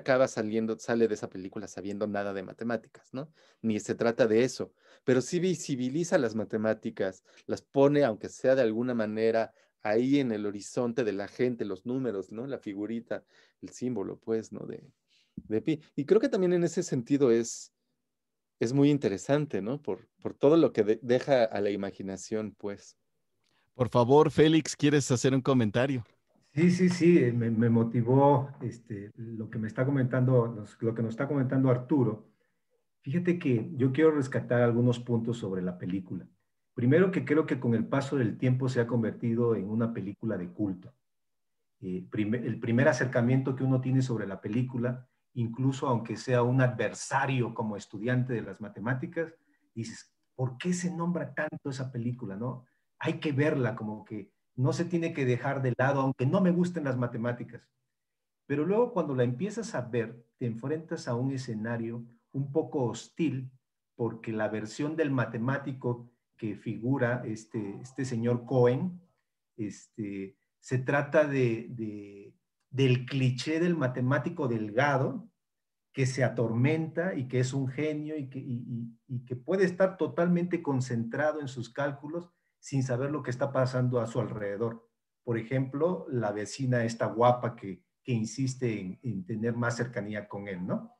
sale de esa película sabiendo nada de matemáticas, ¿no? Ni se trata de eso, pero sí visibiliza las matemáticas, las pone, aunque sea de alguna manera, ahí en el horizonte de la gente, los números, ¿no? La figurita, el símbolo, pues, ¿no? De pi. Y creo que también en ese sentido es muy interesante, ¿no? Por todo lo que deja a la imaginación, pues. Por favor, Félix, ¿quieres hacer un comentario? Sí, sí, sí, me motivó lo que me está comentando, lo que nos está comentando Arturo. Fíjate que yo quiero rescatar algunos puntos sobre la película. Primero, que creo que con el paso del tiempo se ha convertido en una película de culto. El primer acercamiento que uno tiene sobre la película, incluso aunque sea un adversario como estudiante de las matemáticas, dices, ¿por qué se nombra tanto esa película, no? Hay que verla, como que no se tiene que dejar de lado, aunque no me gusten las matemáticas. Pero luego cuando la empiezas a ver, te enfrentas a un escenario un poco hostil, porque la versión del matemático que figura este señor Cohen, se trata del cliché del matemático delgado que se atormenta y que es un genio y que puede estar totalmente concentrado en sus cálculos sin saber lo que está pasando a su alrededor. Por ejemplo, la vecina esta guapa que insiste en tener más cercanía con él, ¿no?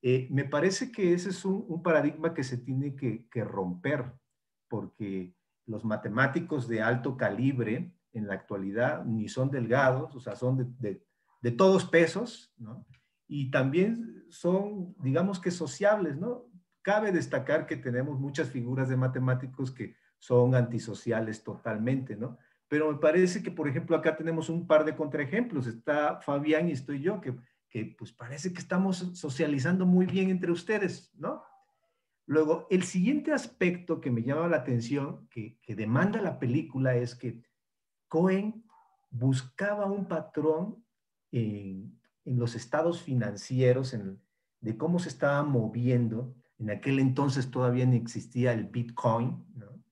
Me parece que ese es un paradigma que se tiene que romper, porque los matemáticos de alto calibre en la actualidad ni son delgados, o sea, son de todos pesos, ¿no? Y también son, digamos que sociables, ¿no? Cabe destacar que tenemos muchas figuras de matemáticos que son antisociales totalmente, ¿no? Pero me parece que, por ejemplo, acá tenemos un par de contraejemplos. Está Fabián y estoy yo, que pues parece que estamos socializando muy bien entre ustedes, ¿no? Luego, el siguiente aspecto que me llama la atención, que demanda la película, es que Cohen buscaba un patrón en los estados financieros, de cómo se estaba moviendo. En aquel entonces todavía no existía el Bitcoin, ¿no?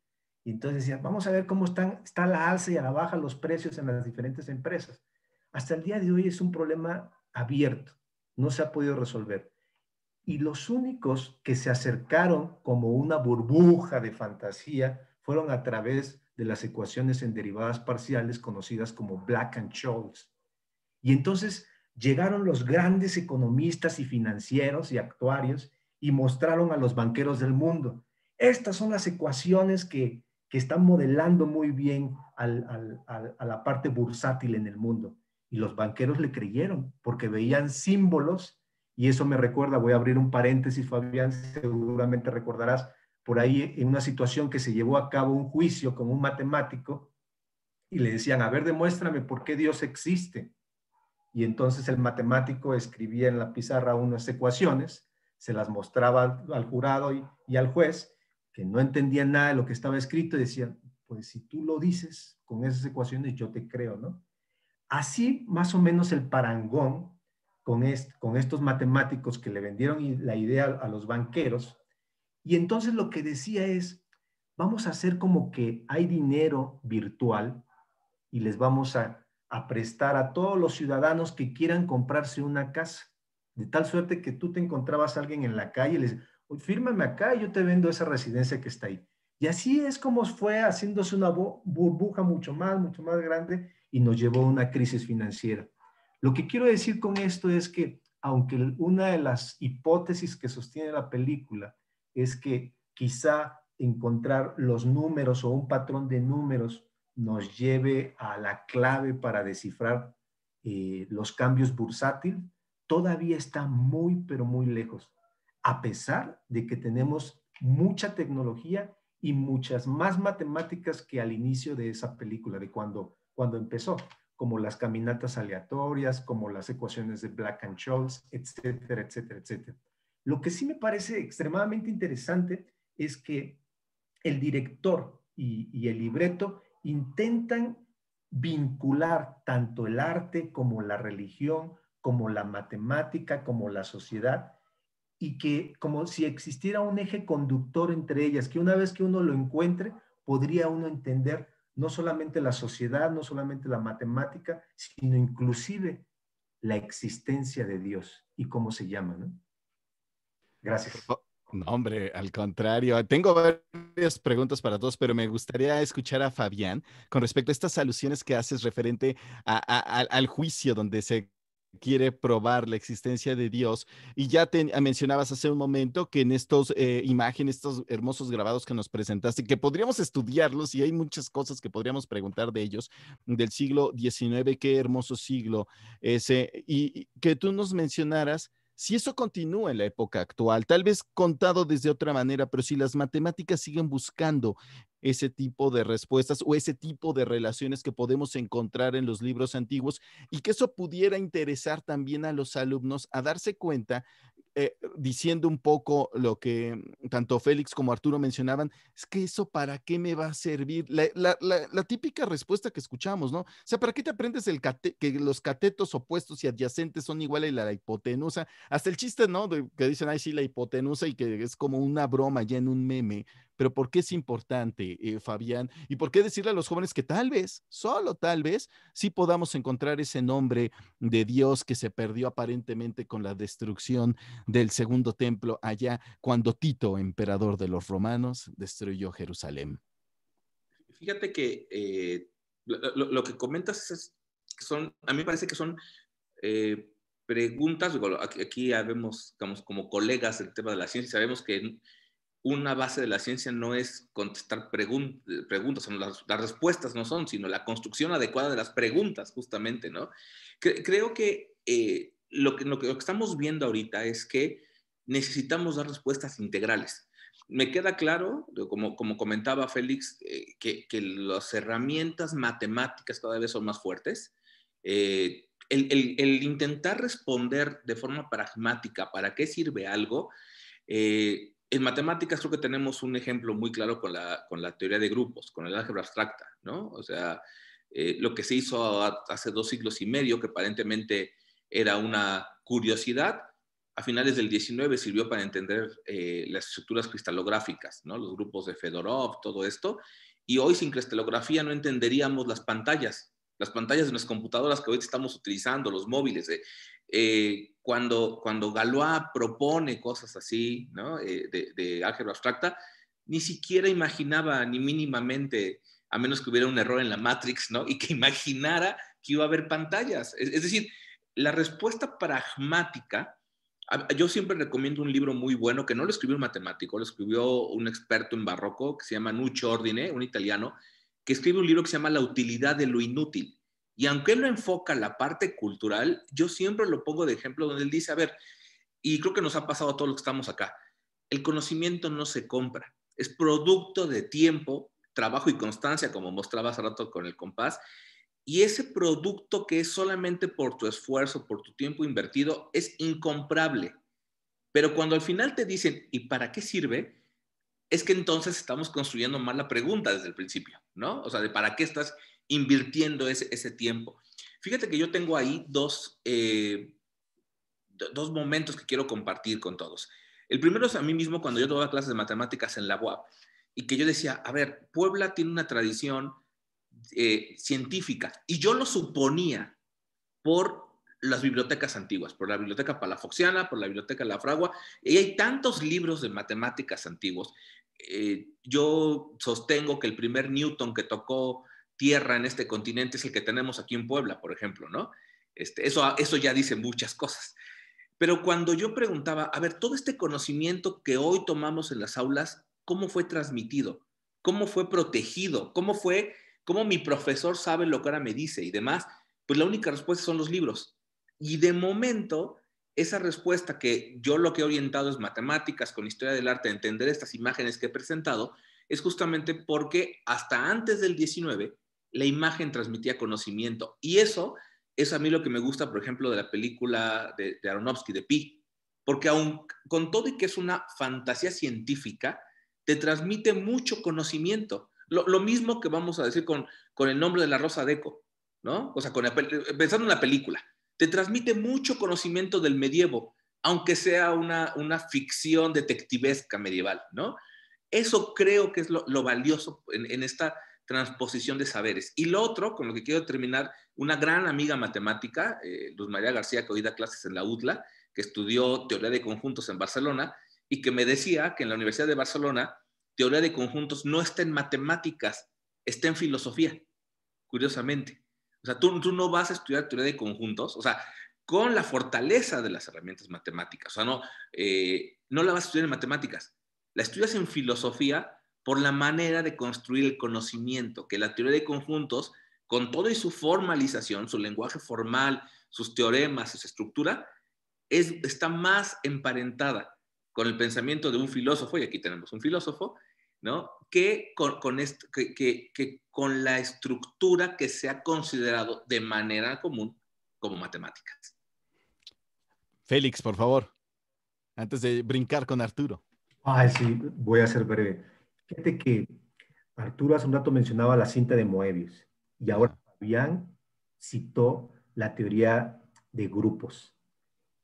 Y entonces decía, vamos a ver cómo está la alza y a la baja los precios en las diferentes empresas. Hasta el día de hoy es un problema abierto, no se ha podido resolver. Y los únicos que se acercaron como una burbuja de fantasía fueron a través de las ecuaciones en derivadas parciales conocidas como Black and Scholes. Y entonces llegaron los grandes economistas y financieros y actuarios y mostraron a los banqueros del mundo. Estas son las ecuaciones que están modelando muy bien a la parte bursátil en el mundo. Y los banqueros le creyeron porque veían símbolos, y eso me recuerda, voy a abrir un paréntesis, Fabián, seguramente recordarás, por ahí en una situación que se llevó a cabo un juicio con un matemático y le decían, a ver, demuéstrame por qué Dios existe. Y entonces el matemático escribía en la pizarra unas ecuaciones, se las mostraba al jurado y al juez, que no entendían nada de lo que estaba escrito y decían, pues si tú lo dices con esas ecuaciones, yo te creo, ¿no? Así más o menos el parangón con estos matemáticos que le vendieron la idea a los banqueros. Y entonces lo que decía es, vamos a hacer como que hay dinero virtual y les vamos a prestar a todos los ciudadanos que quieran comprarse una casa. De tal suerte que tú te encontrabas a alguien en la calle y les fírmame acá y yo te vendo esa residencia que está ahí. Y así es como fue haciéndose una burbuja mucho más grande y nos llevó a una crisis financiera. Lo que quiero decir con esto es que, aunque una de las hipótesis que sostiene la película es que quizá encontrar los números o un patrón de números nos lleve a la clave para descifrar los cambios bursátiles, todavía está muy, pero muy lejos, a pesar de que tenemos mucha tecnología y muchas más matemáticas que al inicio de esa película, de cuando empezó, como las caminatas aleatorias, como las ecuaciones de Black-Scholes, etcétera, etcétera, etcétera. Lo que sí me parece extremadamente interesante es que el director y el libreto intentan vincular tanto el arte como la religión, como la matemática, como la sociedad, y que como si existiera un eje conductor entre ellas, que una vez que uno lo encuentre, podría uno entender no solamente la sociedad, no solamente la matemática, sino inclusive la existencia de Dios y cómo se llama, ¿no? Gracias. No, hombre, al contrario. Tengo varias preguntas para todos, pero me gustaría escuchar a Fabián con respecto a estas alusiones que haces referente al juicio donde se quiere probar la existencia de Dios. Y ya mencionabas hace un momento que en estos imágenes, estos hermosos grabados que nos presentaste, que podríamos estudiarlos y hay muchas cosas que podríamos preguntar de ellos, del siglo XIX, qué hermoso siglo ese, y que tú nos mencionaras si eso continúa en la época actual, tal vez contado desde otra manera, pero si las matemáticas siguen buscando ese tipo de respuestas o ese tipo de relaciones que podemos encontrar en los libros antiguos y que eso pudiera interesar también a los alumnos a darse cuenta, diciendo un poco lo que tanto Félix como Arturo mencionaban, es que eso para qué me va a servir. La típica respuesta que escuchamos, ¿no? O sea, ¿para qué te aprendes que los catetos opuestos y adyacentes son iguales a la hipotenusa? Hasta el chiste, ¿no? Que dicen, ay, sí, la hipotenusa y que es como una broma ya en un meme. Pero ¿por qué es importante, Fabián? ¿Y por qué decirle a los jóvenes que tal vez, solo tal vez, sí podamos encontrar ese nombre de Dios que se perdió aparentemente con la destrucción del segundo templo allá cuando Tito, emperador de los romanos, destruyó Jerusalén? Fíjate que lo que comentas a mí me parece que son preguntas, digo, aquí ya vemos, digamos, como colegas del tema de la ciencia, sabemos que una base de la ciencia no es contestar preguntas, las respuestas no son, sino la construcción adecuada de las preguntas, justamente, ¿no? Creo que lo que estamos viendo ahorita es que necesitamos dar respuestas integrales. Me queda claro, como comentaba Félix, que las herramientas matemáticas cada vez son más fuertes. El intentar responder de forma pragmática para qué sirve algo, en matemáticas creo que tenemos un ejemplo muy claro con la teoría de grupos, con el álgebra abstracta, ¿no? O sea, lo que se hizo hace 2 siglos y medio, que aparentemente era una curiosidad, a finales del 19 sirvió para entender las estructuras cristalográficas, ¿no? Los grupos de Fedorov, todo esto, y hoy sin cristalografía no entenderíamos las pantallas de las computadoras que hoy estamos utilizando, los móviles. Cuando Galois propone cosas así, ¿no? de álgebra abstracta, ni siquiera imaginaba ni mínimamente, a menos que hubiera un error en la Matrix, ¿no? Y que imaginara que iba a haber pantallas. Es decir, la respuesta pragmática, yo siempre recomiendo un libro muy bueno, que no lo escribió un matemático, lo escribió un experto en barroco, que se llama Nuccio Ordine, un italiano, que escribe un libro que se llama La utilidad de lo inútil. Y aunque él lo enfoca en la parte cultural, yo siempre lo pongo de ejemplo donde él dice, a ver, y creo que nos ha pasado a todos los que estamos acá, el conocimiento no se compra. es producto de tiempo, trabajo y constancia, como mostraba hace rato con el compás, y ese producto que es solamente por tu esfuerzo, por tu tiempo invertido, es incomparable. Pero cuando al final te dicen, ¿y para qué sirve? Es que entonces estamos construyendo mal la pregunta desde el principio, ¿no? O sea, de para qué estás invirtiendo ese tiempo. Fíjate que yo tengo ahí dos momentos que quiero compartir con todos. El primero es a mí mismo cuando yo tomaba clases de matemáticas en la UAP y que yo decía, a ver, Puebla tiene una tradición científica y yo lo suponía por las bibliotecas antiguas, por la biblioteca palafoxiana, por la biblioteca La Fragua, y hay tantos libros de matemáticas antiguos. Yo sostengo que el primer Newton que tocó tierra en este continente es el que tenemos aquí en Puebla, por ejemplo, ¿no? Eso ya dice muchas cosas. Pero cuando yo preguntaba, a ver, todo este conocimiento que hoy tomamos en las aulas, ¿cómo fue transmitido? ¿Cómo fue protegido? ¿Cómo mi profesor sabe lo que ahora me dice y demás? Pues la única respuesta son los libros. Y de momento, esa respuesta que yo lo que he orientado es matemáticas con historia del arte, entender estas imágenes que he presentado, es justamente porque hasta antes del 19, la imagen transmitía conocimiento. Y eso es a mí lo que me gusta, por ejemplo, de la película de Aronofsky, de Pi, porque aun con todo y que es una fantasía científica, te transmite mucho conocimiento. Lo mismo que vamos a decir con el nombre de la Rosa de Eco, ¿no? O sea, pensando en la película, te transmite mucho conocimiento del medievo, aunque sea una ficción detectivesca medieval, ¿no? Eso creo que es lo valioso en esta transposición de saberes. Y lo otro, con lo que quiero terminar, una gran amiga matemática, Luz María García, que hoy da clases en la UTLA, que estudió teoría de conjuntos en Barcelona, y que me decía que en la Universidad de Barcelona, teoría de conjuntos no está en matemáticas, está en filosofía, curiosamente. O sea, tú no vas a estudiar teoría de conjuntos, o sea, con la fortaleza de las herramientas matemáticas. O sea, no la vas a estudiar en matemáticas, la estudias en filosofía por la manera de construir el conocimiento, que la teoría de conjuntos, con todo y su formalización, su lenguaje formal, sus teoremas, su estructura, está más emparentada con el pensamiento de un filósofo, y aquí tenemos un filósofo, ¿no? Que con la estructura que se ha considerado de manera común como matemáticas. Félix, por favor, antes de brincar con Arturo. Ay, sí, voy a ser breve. Fíjate que Arturo hace un rato mencionaba la cinta de Moebius y ahora Fabián citó la teoría de grupos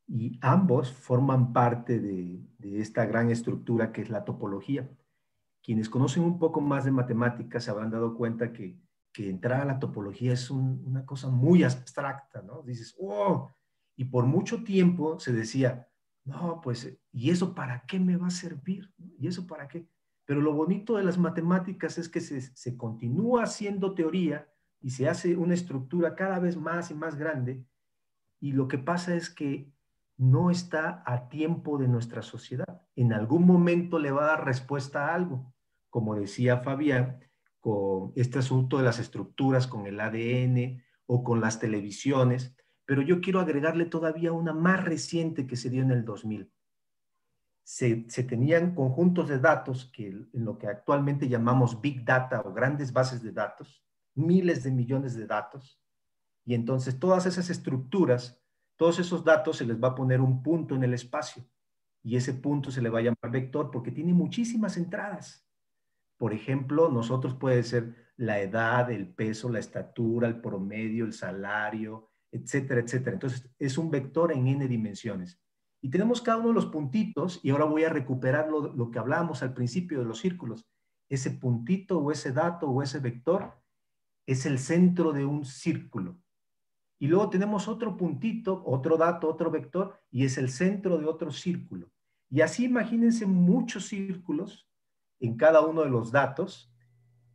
y ambos forman parte de esta gran estructura que es la topología. Quienes conocen un poco más de matemáticas se habrán dado cuenta que entrar a la topología es una cosa muy abstracta, ¿no? Dices, oh, y por mucho tiempo se decía, no, pues, ¿y eso para qué me va a servir? ¿Y eso para qué? Pero lo bonito de las matemáticas es que se continúa haciendo teoría y se hace una estructura cada vez más y más grande, y lo que pasa es que no está a tiempo de nuestra sociedad. En algún momento le va a dar respuesta a algo. Como decía Fabián, con este asunto de las estructuras, con el ADN o con las televisiones, pero yo quiero agregarle todavía una más reciente que se dio en el 2000. Se tenían conjuntos de datos que en lo que actualmente llamamos Big Data o grandes bases de datos, miles de millones de datos, y entonces todas esas estructuras, todos esos datos se les va a poner un punto en el espacio, y ese punto se le va a llamar vector porque tiene muchísimas entradas. Por ejemplo, nosotros puede ser la edad, el peso, la estatura, el promedio, el salario, etcétera, etcétera. Entonces, es un vector en n dimensiones. Y tenemos cada uno de los puntitos, y ahora voy a recuperar lo que hablábamos al principio de los círculos. Ese puntito o ese dato o ese vector es el centro de un círculo. Y luego tenemos otro puntito, otro dato, otro vector, y es el centro de otro círculo. Y así imagínense muchos círculos en cada uno de los datos.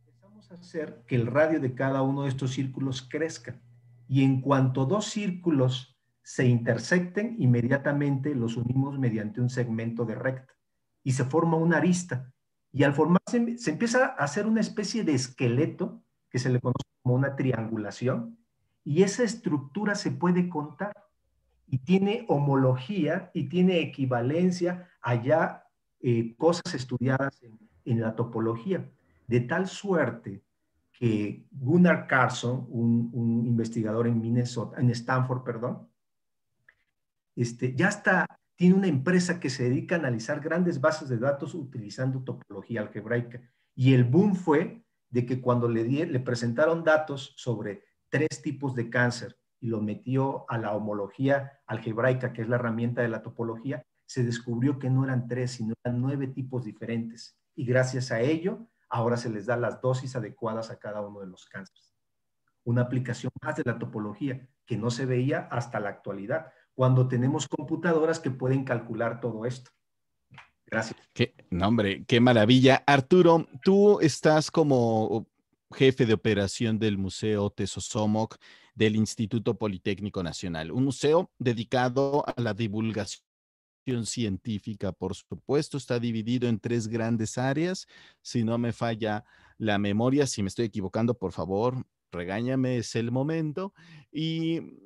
Empezamos a hacer que el radio de cada uno de estos círculos crezca. Y en cuanto dos círculos se intersecten, inmediatamente los unimos mediante un segmento de recta. Y se forma una arista. Y al formarse, se empieza a hacer una especie de esqueleto que se le conoce como una triangulación. Y esa estructura se puede contar y tiene homología y tiene equivalencia allá, cosas estudiadas en la topología, de tal suerte que Gunnar Carlson, un investigador en Minnesota, en Stanford, perdón, ya está, tiene una empresa que se dedica a analizar grandes bases de datos utilizando topología algebraica. Y el boom fue de que cuando le presentaron datos sobre 3 tipos de cáncer y lo metió a la homología algebraica, que es la herramienta de la topología, se descubrió que no eran 3, sino eran 9 tipos diferentes. Y gracias a ello, ahora se les da las dosis adecuadas a cada uno de los cánceres. Una aplicación más de la topología que no se veía hasta la actualidad, cuando tenemos computadoras que pueden calcular todo esto. Gracias. No, hombre, qué maravilla. Arturo, tú estás como jefe de operación del Museo Tesosomoc del Instituto Politécnico Nacional, un museo dedicado a la divulgación científica, por supuesto, está dividido en 3 grandes áreas. Si no me falla la memoria, si me estoy equivocando, por favor, regáñame, es el momento. Y,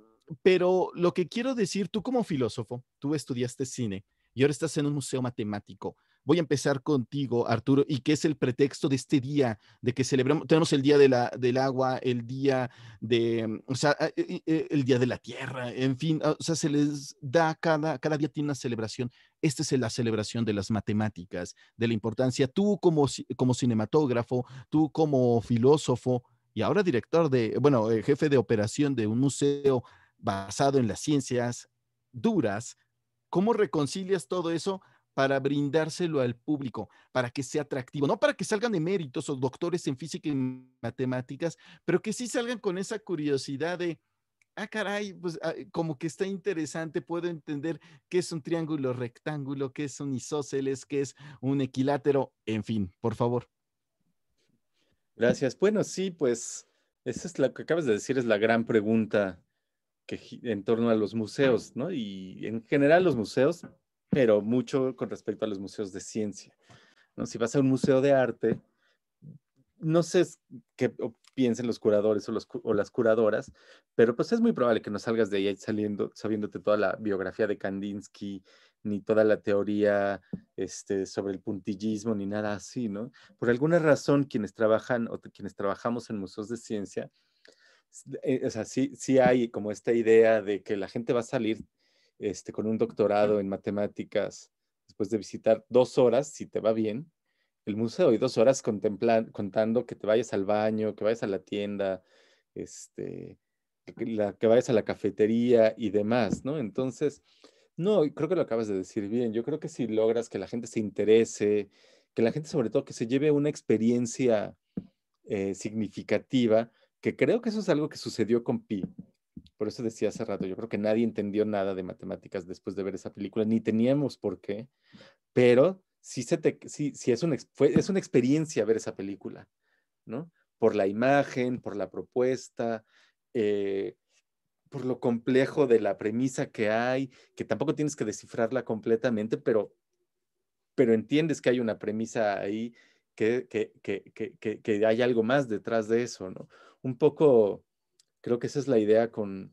pero lo que quiero decir, tú como filósofo, tú estudiaste cine y ahora estás en un museo matemático. Voy a empezar contigo, Arturo, y qué es el pretexto de este día, de que celebramos, tenemos el día del agua, el día o sea, el día de la tierra, en fin, o sea, se les da cada día tiene una celebración. Esta es la celebración de las matemáticas, de la importancia. Tú como cinematógrafo, tú como filósofo y ahora director bueno, jefe de operación de un museo basado en las ciencias duras, ¿cómo reconcilias todo eso para brindárselo al público, para que sea atractivo? No para que salgan eméritos o doctores en física y matemáticas, pero que sí salgan con esa curiosidad de, caray, pues como que está interesante, puedo entender qué es un triángulo rectángulo, qué es un isósceles, qué es un equilátero, en fin, por favor. Gracias. Bueno, sí, pues esa es lo que acabas de decir, es la gran pregunta en torno a los museos, ¿no? Y en general los museos, pero mucho con respecto a los museos de ciencia, ¿no? Si vas a un museo de arte, no sé qué piensen los curadores o las curadoras, pero pues es muy probable que no salgas de ahí sabiéndote toda la biografía de Kandinsky, ni toda la teoría sobre el puntillismo, ni nada así, ¿no? Por alguna razón, quienes trabajan o quienes trabajamos en museos de ciencia, o sea, sí hay como esta idea de que la gente va a salir con un doctorado en matemáticas después de visitar 2 horas, si te va bien, el museo y 2 horas contando que te vayas al baño, que vayas a la tienda, que vayas a la cafetería y demás, ¿no? Entonces, no, creo que lo acabas de decir bien. Yo creo que si logras que la gente se interese, que la gente sobre todo que se lleve una experiencia significativa, que creo que eso es algo que sucedió con Pi. Por eso decía hace rato, yo creo que nadie entendió nada de matemáticas después de ver esa película, ni teníamos por qué, pero sí es una experiencia ver esa película, ¿no? Por la imagen, por la propuesta, eh, por lo complejo de la premisa que hay, que tampoco tienes que descifrarla completamente, pero entiendes que hay una premisa ahí, que hay algo más detrás de eso, ¿no? Un poco, creo que esa es la idea con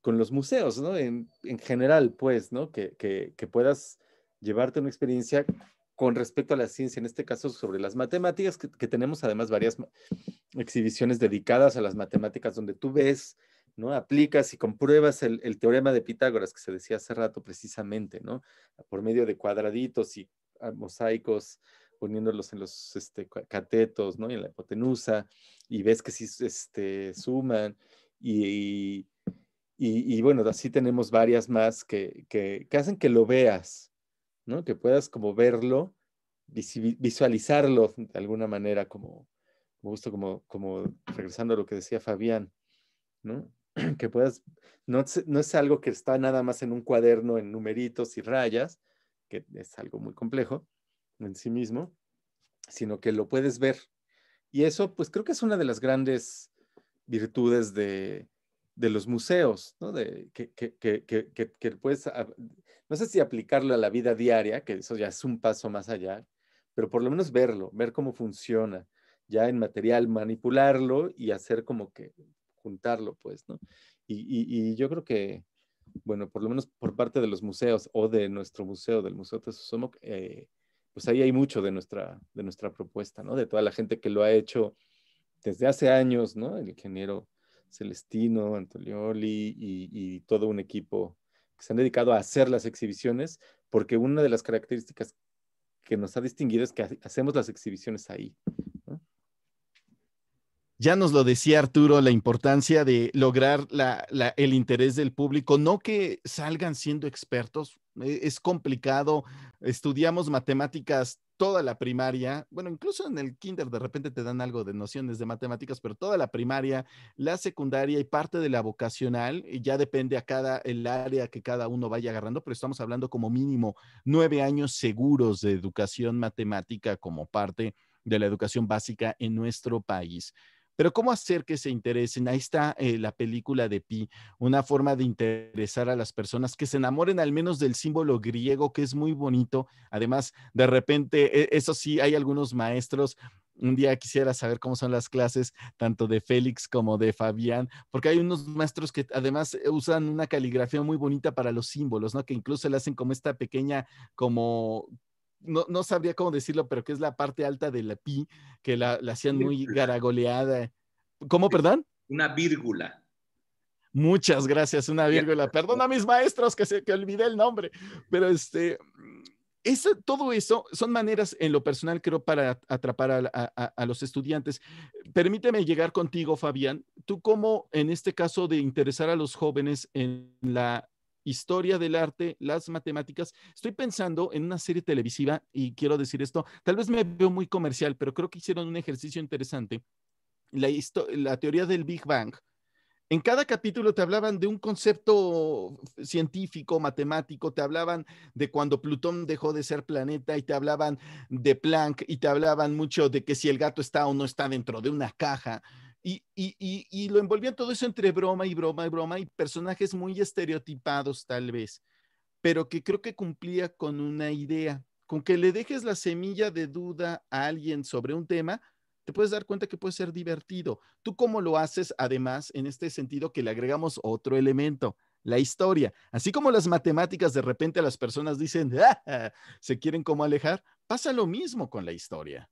los museos, ¿no? En general, pues, ¿no? Que puedas llevarte una experiencia con respecto a la ciencia, en este caso sobre las matemáticas, que tenemos además varias exhibiciones dedicadas a las matemáticas donde tú ves, ¿no? Aplicas y compruebas el teorema de Pitágoras que se decía hace rato precisamente, ¿no? Por medio de cuadraditos y mosaicos, poniéndolos en los catetos, ¿no? Y en la hipotenusa, y ves que sí suman, y bueno, así tenemos varias más que hacen que lo veas, ¿no? Que puedas como verlo, visualizarlo de alguna manera, como justo como regresando a lo que decía Fabián, ¿no? Que puedas, no es algo que está nada más en un cuaderno en numeritos y rayas, que es algo muy complejo en sí mismo, sino que lo puedes ver. Y eso, pues creo que es una de las grandes virtudes de los museos, ¿no? Que puedes, no sé si aplicarlo a la vida diaria, que eso ya es un paso más allá, pero por lo menos verlo, ver cómo funciona, ya en material, manipularlo y hacer como que juntarlo, pues, ¿no? Y yo creo que, bueno, por lo menos por parte de los museos o de nuestro museo, del Museo Tesosomoc, pues ahí hay mucho de nuestra propuesta, ¿no? De toda la gente que lo ha hecho desde hace años, ¿no? El ingeniero Celestino, Antolioli y todo un equipo que se han dedicado a hacer las exhibiciones, porque una de las características que nos ha distinguido es que hacemos las exhibiciones ahí, ¿no? Ya nos lo decía Arturo, la importancia de lograr el interés del público, no que salgan siendo expertos, es complicado, estudiamos matemáticas toda la primaria, bueno, incluso en el kinder de repente te dan algo de nociones de matemáticas, pero toda la primaria, la secundaria y parte de la vocacional, y ya depende el área que cada uno vaya agarrando, pero estamos hablando como mínimo 9 años seguros de educación matemática como parte de la educación básica en nuestro país. Pero ¿cómo hacer que se interesen? Ahí está la película de Pi, una forma de interesar a las personas que se enamoren al menos del símbolo griego, que es muy bonito. Además, de repente, eso sí, hay algunos maestros. Un día quisiera saber cómo son las clases, tanto de Félix como de Fabián, porque hay unos maestros que además usan una caligrafía muy bonita para los símbolos, ¿no? Que incluso le hacen como esta pequeña, como, no sabría cómo decirlo, pero que es la parte alta de la pi, que la hacían muy garagoleada. ¿Cómo, perdón? Una vírgula. Muchas gracias, una vírgula. Perdón a mis maestros que olvidé el nombre, pero todo eso son maneras en lo personal, creo, para atrapar a los estudiantes. Permíteme llegar contigo, Fabián. ¿Tú cómo, en este caso, de interesar a los jóvenes en la historia del arte, las matemáticas? Estoy pensando en una serie televisiva y quiero decir esto, tal vez me veo muy comercial, pero creo que hicieron un ejercicio interesante. La teoría del Big Bang. En cada capítulo te hablaban de un concepto científico, matemático, te hablaban de cuando Plutón dejó de ser planeta y te hablaban de Planck y te hablaban mucho de que si el gato está o no está dentro de una caja. Y lo envolvían todo eso entre broma y broma y broma y personajes muy estereotipados tal vez, pero que creo que cumplía con una idea. Con que le dejes la semilla de duda a alguien sobre un tema, te puedes dar cuenta que puede ser divertido. ¿Tú cómo lo haces, además, en este sentido que le agregamos otro elemento? La historia. Así como las matemáticas de repente a las personas dicen, ¡ah! Se quieren como alejar, pasa lo mismo con la historia.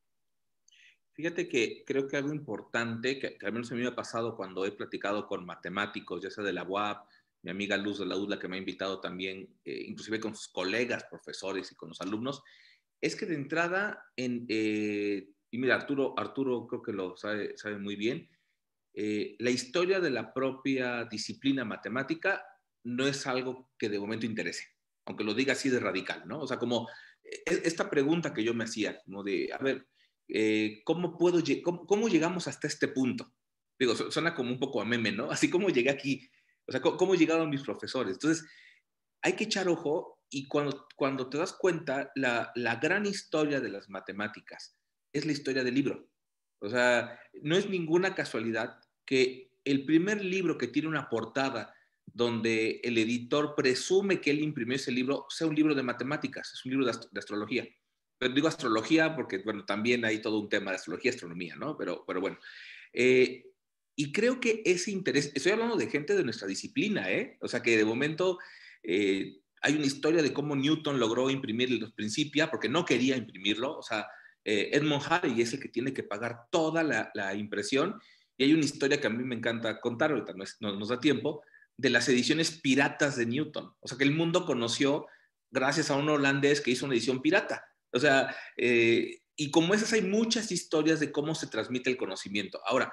Fíjate que creo que algo importante, que al menos a mí me ha pasado cuando he platicado con matemáticos, ya sea de la UAP, mi amiga Luz de la UDLA, que me ha invitado también, inclusive con sus colegas, profesores y con los alumnos, es que de entrada, y mira, Arturo creo que lo sabe muy bien, la historia de la propia disciplina matemática no es algo que de momento interese, aunque lo diga así de radical, ¿no? O sea, como esta pregunta que yo me hacía, como de, a ver, ¿cómo llegamos hasta este punto? Digo, suena como un poco a meme, ¿no? Así como llegué aquí, o sea, ¿cómo llegaron mis profesores? Entonces, hay que echar ojo y cuando te das cuenta, la gran historia de las matemáticas es la historia del libro. O sea, no es ninguna casualidad que el primer libro que tiene una portada donde el editor presume que él imprimió ese libro sea un libro de matemáticas, es un libro de astrología. Pero digo astrología porque, bueno, también hay todo un tema de astrología y astronomía, ¿no? Pero bueno. Eh, y creo que ese interés, estoy hablando de gente de nuestra disciplina, ¿eh? O sea, que de momento hay una historia de cómo Newton logró imprimir los Principia porque no quería imprimirlo. O sea, Edmond Halley es el que tiene que pagar toda la impresión. Y hay una historia que a mí me encanta contar, ahorita no nos da tiempo, de las ediciones piratas de Newton. O sea, que el mundo conoció gracias a un holandés que hizo una edición pirata. O sea, y como esas hay muchas historias de cómo se transmite el conocimiento. Ahora,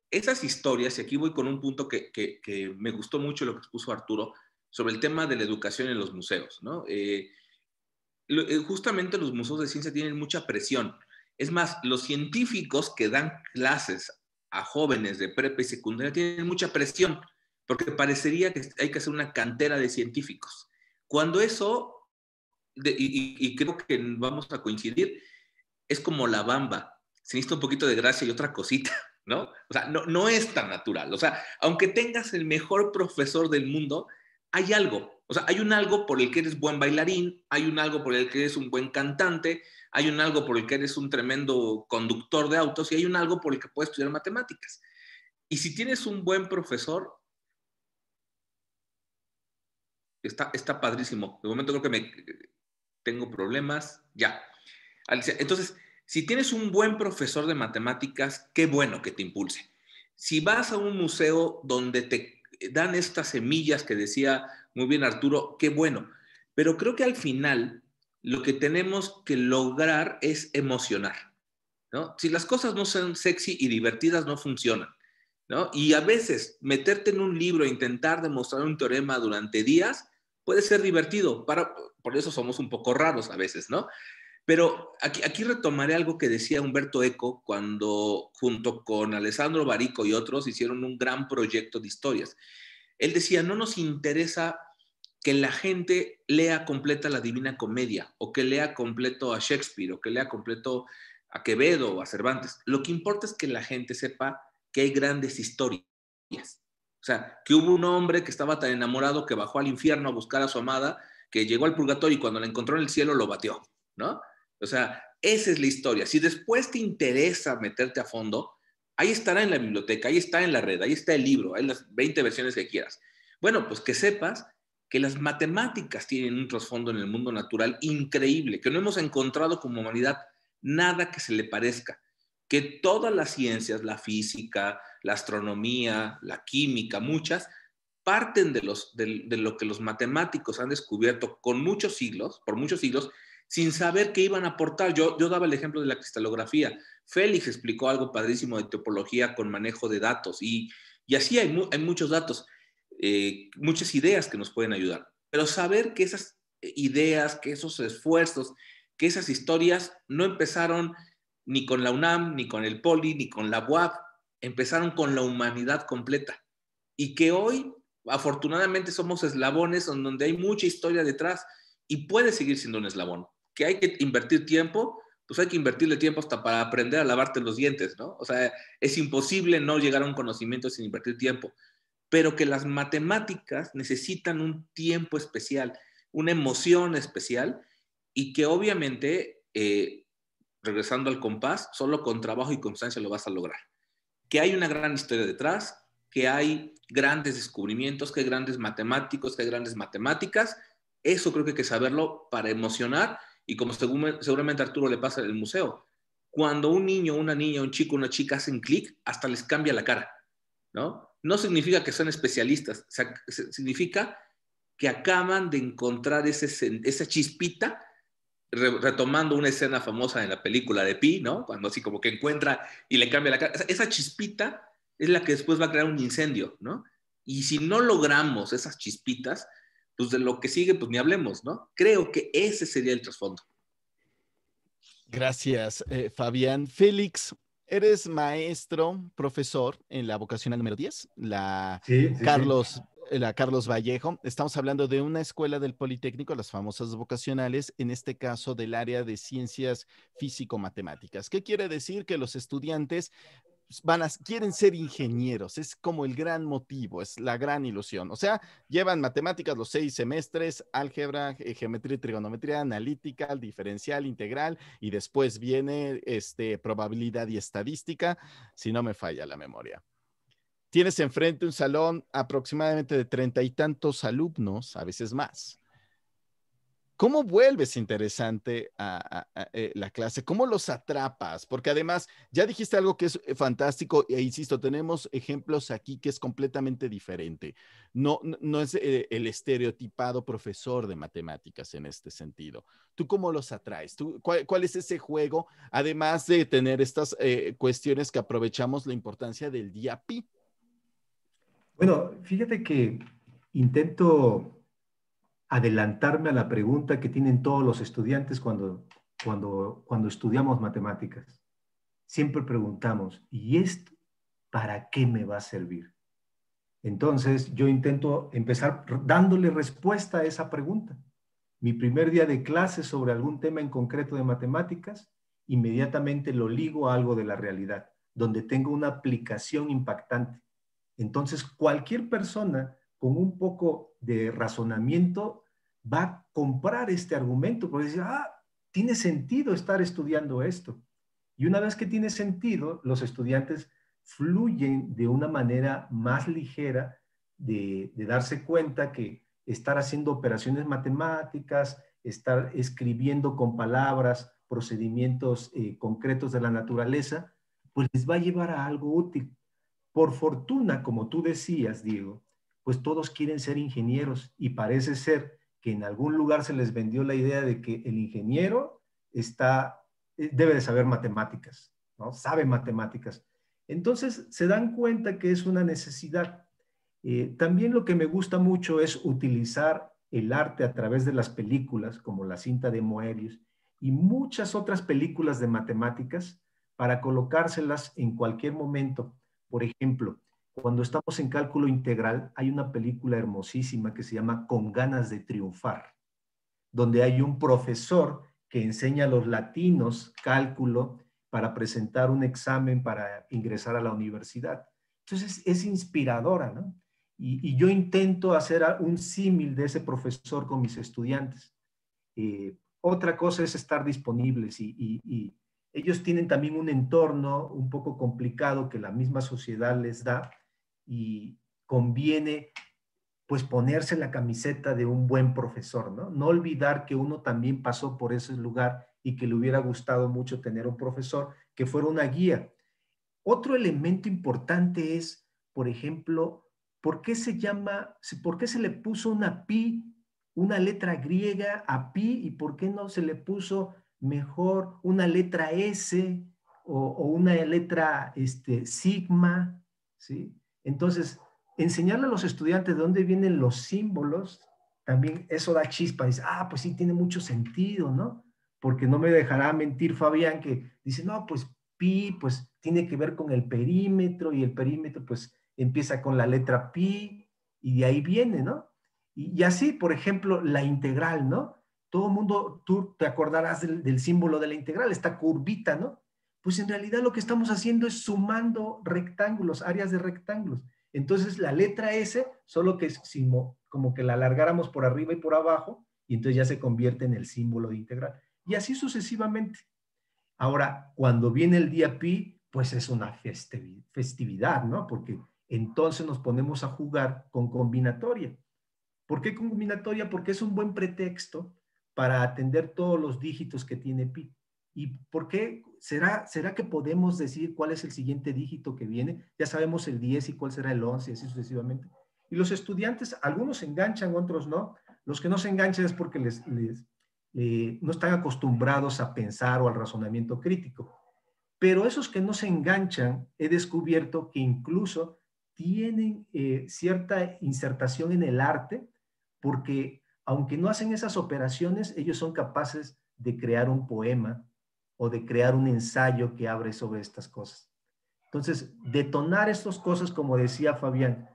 esas historias, y aquí voy con un punto que me gustó mucho lo que expuso Arturo, sobre el tema de la educación en los museos, ¿no? Justamente los museos de ciencia tienen mucha presión. Es más, los científicos que dan clases a jóvenes de prepa y secundaria tienen mucha presión, porque parecería que hay que hacer una cantera de científicos. Cuando eso, y creo que vamos a coincidir, es como la bamba. Se necesita un poquito de gracia y otra cosita, ¿no? O sea, no es tan natural. O sea, aunque tengas el mejor profesor del mundo, hay algo. O sea, hay un algo por el que eres buen bailarín, hay un algo por el que eres un buen cantante, hay un algo por el que eres un tremendo conductor de autos y hay un algo por el que puedes estudiar matemáticas. Y si tienes un buen profesor, está padrísimo. De momento creo que tengo problemas. Ya. Entonces, si tienes un buen profesor de matemáticas, qué bueno que te impulse. Si vas a un museo donde te dan estas semillas que decía muy bien Arturo, qué bueno. Pero creo que al final lo que tenemos que lograr es emocionar, ¿no? Si las cosas no son sexy y divertidas, no funcionan, ¿no? Y a veces meterte en un libro e intentar demostrar un teorema durante días puede ser divertido. Por eso somos un poco raros a veces, ¿no? Pero aquí retomaré algo que decía Humberto Eco cuando, junto con Alessandro Barico y otros, hicieron un gran proyecto de historias. Él decía, no nos interesa que la gente lea completa la Divina Comedia, o que lea completo a Shakespeare, o que lea completo a Quevedo o a Cervantes. Lo que importa es que la gente sepa que hay grandes historias. O sea, que hubo un hombre que estaba tan enamorado que bajó al infierno a buscar a su amada, que llegó al purgatorio y cuando la encontró en el cielo lo batió, ¿no? O sea, esa es la historia. Si después te interesa meterte a fondo, ahí estará en la biblioteca, ahí está en la red, ahí está el libro, hay las 20 versiones que quieras. Bueno, pues que sepas que las matemáticas tienen un trasfondo en el mundo natural increíble, que no hemos encontrado como humanidad nada que se le parezca, que todas las ciencias, la física, la astronomía, la química, muchas, parten de lo que los matemáticos han descubierto con muchos siglos, por muchos siglos, sin saber qué iban a aportar. Yo daba el ejemplo de la cristalografía. Félix explicó algo padrísimo de topología con manejo de datos y así hay muchos datos, muchas ideas que nos pueden ayudar. Pero saber que esas ideas, que esos esfuerzos, que esas historias no empezaron ni con la UNAM, ni con el POLI, ni con la UAP, empezaron con la humanidad completa. Y que hoy, afortunadamente, somos eslabones donde hay mucha historia detrás y puede seguir siendo un eslabón. Que hay que invertir tiempo, pues hay que invertirle tiempo hasta para aprender a lavarte los dientes, ¿no? O sea, es imposible no llegar a un conocimiento sin invertir tiempo. Pero que las matemáticas necesitan un tiempo especial, una emoción especial y que obviamente, regresando al compás, solo con trabajo y constancia lo vas a lograr. Que hay una gran historia detrás, que hay grandes descubrimientos, que hay grandes matemáticos, que hay grandes matemáticas. Eso creo que hay que saberlo para emocionar y como seguramente a Arturo le pasa en el museo. Cuando un niño, una niña, un chico, una chica hacen clic, hasta les cambia la cara, ¿no? No significa que son especialistas, o sea, significa que acaban de encontrar esa chispita, retomando una escena famosa en la película de Pi, ¿no? Cuando así como que encuentra y le cambia la cara. Esa chispita es la que después va a crear un incendio, ¿no? Y si no logramos esas chispitas, pues de lo que sigue, pues ni hablemos, ¿no? Creo que ese sería el trasfondo. Gracias, Fabián. Félix, eres maestro, profesor en la vocacional número 10, Sí, sí, sí. La Carlos Vallejo. Estamos hablando de una escuela del Politécnico, las famosas vocacionales, en este caso del área de ciencias físico-matemáticas. ¿Qué quiere decir? Que los estudiantes quieren ser ingenieros, es como el gran motivo, es la gran ilusión. O sea, llevan matemáticas los 6 semestres, álgebra, geometría y trigonometría, analítica, diferencial, integral, y después viene probabilidad y estadística, si no me falla la memoria. Tienes enfrente un salón aproximadamente de 30 y tantos alumnos, a veces más. ¿Cómo vuelves interesante la clase? ¿Cómo los atrapas? Porque además, ya dijiste algo que es fantástico, e insisto, tenemos ejemplos aquí que es completamente diferente. No es el estereotipado profesor de matemáticas en este sentido. ¿Tú cómo los atraes? ¿Cuál es ese juego? Además de tener estas cuestiones que aprovechamos la importancia del día pi. Bueno, fíjate que intento adelantarme a la pregunta que tienen todos los estudiantes cuando estudiamos matemáticas. Siempre preguntamos, ¿y esto para qué me va a servir? Entonces, yo intento empezar dándole respuesta a esa pregunta. Mi primer día de clase sobre algún tema en concreto de matemáticas, inmediatamente lo ligo a algo de la realidad, donde tengo una aplicación impactante. Entonces, cualquier persona con un poco de razonamiento va a comprar este argumento, porque dice, tiene sentido estar estudiando esto. Y una vez que tiene sentido, los estudiantes fluyen de una manera más ligera de darse cuenta que estar haciendo operaciones matemáticas, estar escribiendo con palabras procedimientos concretos de la naturaleza, pues les va a llevar a algo útil. Por fortuna, como tú decías, Diego, pues todos quieren ser ingenieros y parece ser que en algún lugar se les vendió la idea de que el ingeniero debe de saber matemáticas, ¿no? Sabe matemáticas. Entonces se dan cuenta que es una necesidad. También lo que me gusta mucho es utilizar el arte a través de las películas, como La cinta de Moebius y muchas otras películas de matemáticas, para colocárselas en cualquier momento. Por ejemplo, cuando estamos en cálculo integral, hay una película hermosísima que se llama Con ganas de triunfar, donde hay un profesor que enseña a los latinos cálculo para presentar un examen para ingresar a la universidad. Entonces es inspiradora, ¿no? Y yo intento hacer un símil de ese profesor con mis estudiantes. Otra cosa es estar disponibles y ellos tienen también un entorno un poco complicado que la misma sociedad les da y conviene pues ponerse la camiseta de un buen profesor, ¿no? No olvidar que uno también pasó por ese lugar y que le hubiera gustado mucho tener un profesor que fuera una guía. Otro elemento importante es, por ejemplo, por qué se le puso una pi, una letra griega a pi y por qué no se le puso mejor una letra S o una letra sigma, ¿sí? Entonces, enseñarle a los estudiantes de dónde vienen los símbolos, también eso da chispa. Dice, pues sí, tiene mucho sentido, ¿no? Porque no me dejará mentir Fabián que dice, no, pues pi, pues tiene que ver con el perímetro y el perímetro pues empieza con la letra pi y de ahí viene, ¿no? Y así, por ejemplo, la integral, ¿no? Todo el mundo, tú te acordarás del símbolo de la integral, esta curvita, ¿no? Pues en realidad lo que estamos haciendo es sumando rectángulos, áreas de rectángulos. Entonces la letra S, solo que es como que la alargáramos por arriba y por abajo, y entonces ya se convierte en el símbolo de integral. Y así sucesivamente. Ahora, cuando viene el día pi, pues es una festividad, ¿no? Porque entonces nos ponemos a jugar con combinatoria. ¿Por qué con combinatoria? Porque es un buen pretexto para atender todos los dígitos que tiene pi. ¿Y por qué? ¿Será que podemos decir cuál es el siguiente dígito que viene? Ya sabemos el 10 y cuál será el 11 y así sucesivamente. Y los estudiantes, algunos se enganchan, otros no. Los que no se enganchan es porque no están acostumbrados a pensar o al razonamiento crítico. Pero esos que no se enganchan, he descubierto que incluso tienen cierta insertación en el arte, porque aunque no hacen esas operaciones, ellos son capaces de crear un poema o de crear un ensayo que abre sobre estas cosas. Entonces, detonar estas cosas, como decía Fabián,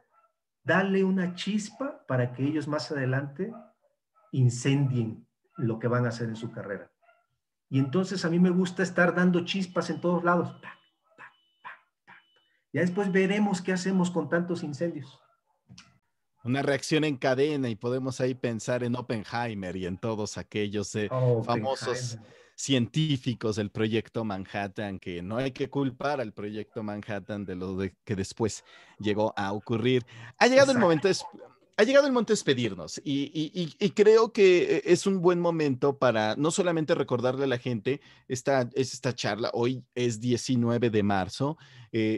darle una chispa para que ellos más adelante incendien lo que van a hacer en su carrera. Y entonces a mí me gusta estar dando chispas en todos lados. Ya después veremos qué hacemos con tantos incendios. Una reacción en cadena y podemos ahí pensar en Oppenheimer y en todos aquellos famosos científicos del proyecto Manhattan, que no hay que culpar al proyecto Manhattan de lo que después llegó a ocurrir. Ha llegado el momento de despedirnos y creo que es un buen momento para no solamente recordarle a la gente esta charla. Hoy es 19 de marzo,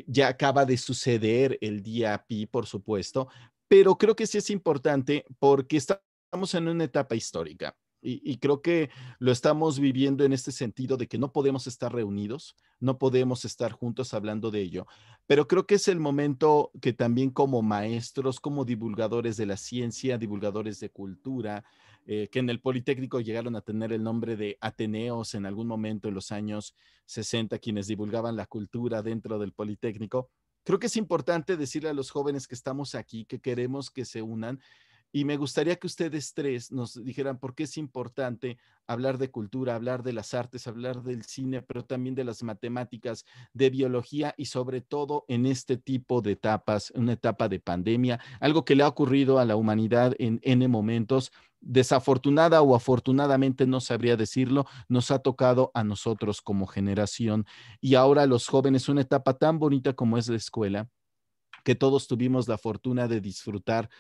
ya acaba de suceder el día Pi, por supuesto, pero creo que sí es importante porque estamos en una etapa histórica. Y creo que lo estamos viviendo en este sentido de que no podemos estar reunidos, no podemos estar juntos hablando de ello, pero creo que es el momento que también como maestros, como divulgadores de la ciencia, divulgadores de cultura, que en el Politécnico llegaron a tener el nombre de Ateneos en algún momento en los años 60, quienes divulgaban la cultura dentro del Politécnico. Creo que es importante decirle a los jóvenes que estamos aquí que queremos que se unan y me gustaría que ustedes tres nos dijeran por qué es importante hablar de cultura, hablar de las artes, hablar del cine, pero también de las matemáticas, de biología y sobre todo en este tipo de etapas, una etapa de pandemia, algo que le ha ocurrido a la humanidad en N momentos. Desafortunada o afortunadamente, no sabría decirlo, nos ha tocado a nosotros como generación y ahora los jóvenes, una etapa tan bonita como es la escuela, que todos tuvimos la fortuna de disfrutar,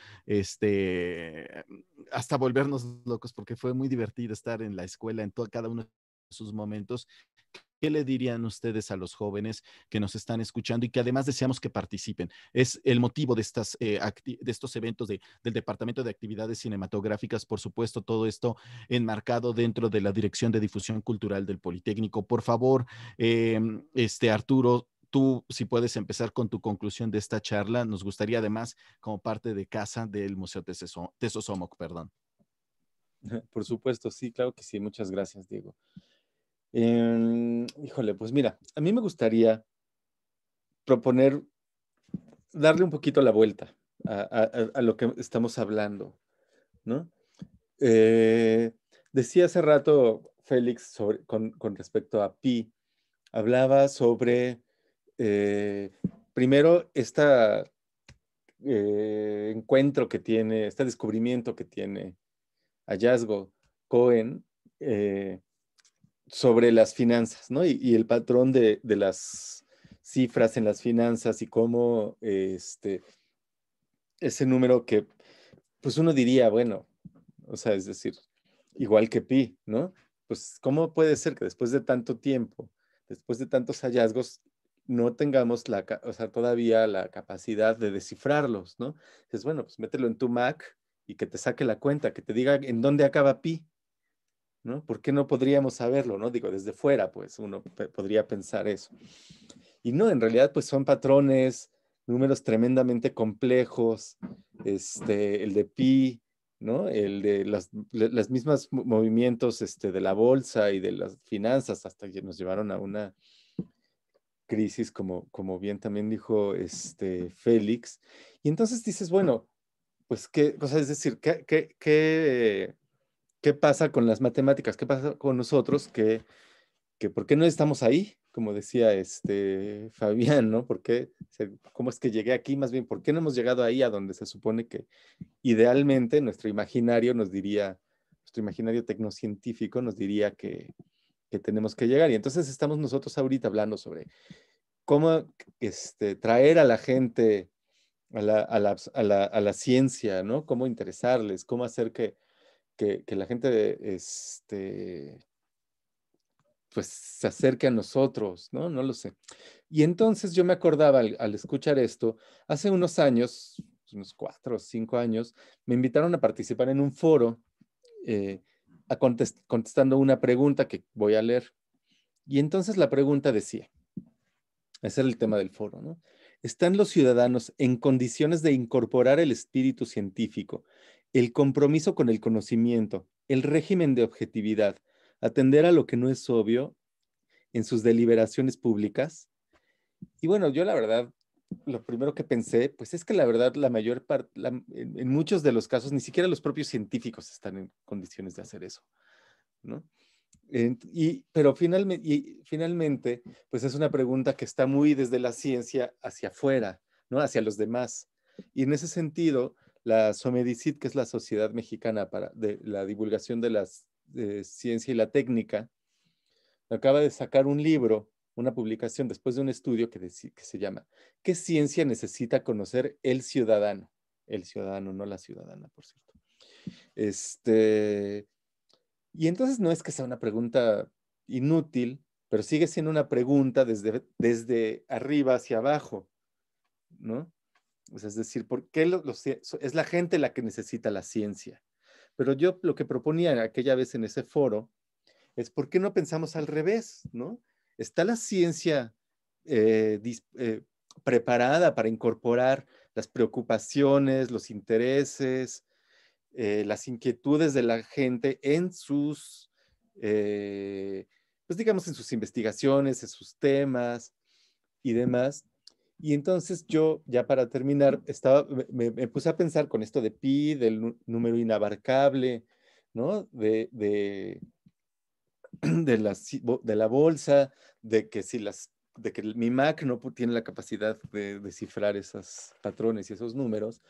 hasta volvernos locos, porque fue muy divertido estar en la escuela, en cada uno sus momentos. ¿Qué le dirían ustedes a los jóvenes que nos están escuchando y que además deseamos que participen? Es el motivo de, de estos eventos del Departamento de Actividades Cinematográficas, por supuesto, todo esto enmarcado dentro de la Dirección de Difusión Cultural del Politécnico. Por favor, Arturo, tú, si puedes empezar con tu conclusión de esta charla, nos gustaría además, como parte de casa del Museo Tesosomoc, perdón. Por supuesto, sí, claro que sí. Muchas gracias, Diego. Híjole, pues mira, a mí me gustaría proponer, darle un poquito la vuelta a lo que estamos hablando, ¿no? Decía hace rato Félix con respecto a Pi, hablaba sobre, primero, este encuentro que tiene, este descubrimiento que tiene, hallazgo Cohen, sobre las finanzas, ¿no? Y el patrón de las cifras en las finanzas y cómo ese número que, pues uno diría, bueno, o sea, es decir, igual que pi, ¿no? Pues, ¿cómo puede ser que después de tanto tiempo, después de tantos hallazgos, no tengamos o sea, todavía la capacidad de descifrarlos, ¿no? Dices, bueno, pues mételo en tu Mac y que te saque la cuenta, que te diga en dónde acaba pi, ¿no? ¿Por qué no podríamos saberlo, no? Digo, desde fuera, pues uno podría pensar eso. Y no, en realidad, pues son patrones, números tremendamente complejos, el de pi, ¿no? El de las mismas movimientos de la bolsa y de las finanzas, hasta que nos llevaron a una crisis, como bien también dijo Félix. Y entonces dices, bueno, pues qué, o sea, es decir, ¿qué pasa con las matemáticas? ¿Qué pasa con nosotros? Que ¿por qué no estamos ahí? Como decía Fabián, ¿no? ¿Cómo es que llegué aquí? Más bien, ¿por qué no hemos llegado ahí a donde se supone que idealmente nuestro imaginario nos diría, nuestro imaginario tecnocientífico nos diría que tenemos que llegar? Y entonces estamos nosotros ahorita hablando sobre cómo traer a la gente a la ciencia, ¿no? Cómo interesarles, cómo hacer que la gente pues se acerque a nosotros, ¿no? No lo sé. Y entonces yo me acordaba al escuchar esto, hace unos años, unos 4 o 5 años, me invitaron a participar en un foro eh, contestando una pregunta que voy a leer. Y entonces la pregunta decía, ese era el tema del foro, ¿no? ¿Están los ciudadanos en condiciones de incorporar el espíritu científico, el compromiso con el conocimiento, el régimen de objetividad, atender a lo que no es obvio en sus deliberaciones públicas? Y bueno, yo la verdad, lo primero que pensé, pues es que la verdad, la mayor parte, en muchos de los casos, ni siquiera los propios científicos están en condiciones de hacer eso, ¿no? Pero finalmente, pues es una pregunta que está muy desde la ciencia hacia afuera, ¿no? Hacia los demás. Y en ese sentido, la SOMEDICIT, que es la Sociedad Mexicana de la Divulgación de la Ciencia y la Técnica, acaba de sacar un libro, una publicación después de un estudio que se llama ¿Qué ciencia necesita conocer el ciudadano? El ciudadano, no la ciudadana, por cierto. Y entonces no es que sea una pregunta inútil, pero sigue siendo una pregunta desde arriba hacia abajo, ¿no? O sea, es decir, ¿por qué es la gente la que necesita la ciencia? Pero yo lo que proponía aquella vez en ese foro es ¿por qué no pensamos al revés, ¿no? ¿Está la ciencia preparada para incorporar las preocupaciones, los intereses, las inquietudes de la gente en pues digamos, en sus investigaciones, en sus temas y demás? Y entonces yo, ya para terminar, me puse a pensar con esto de pi, del número inabarcable, ¿no? De la bolsa, de que mi Mac no tiene la capacidad de descifrar esos patrones y esos números.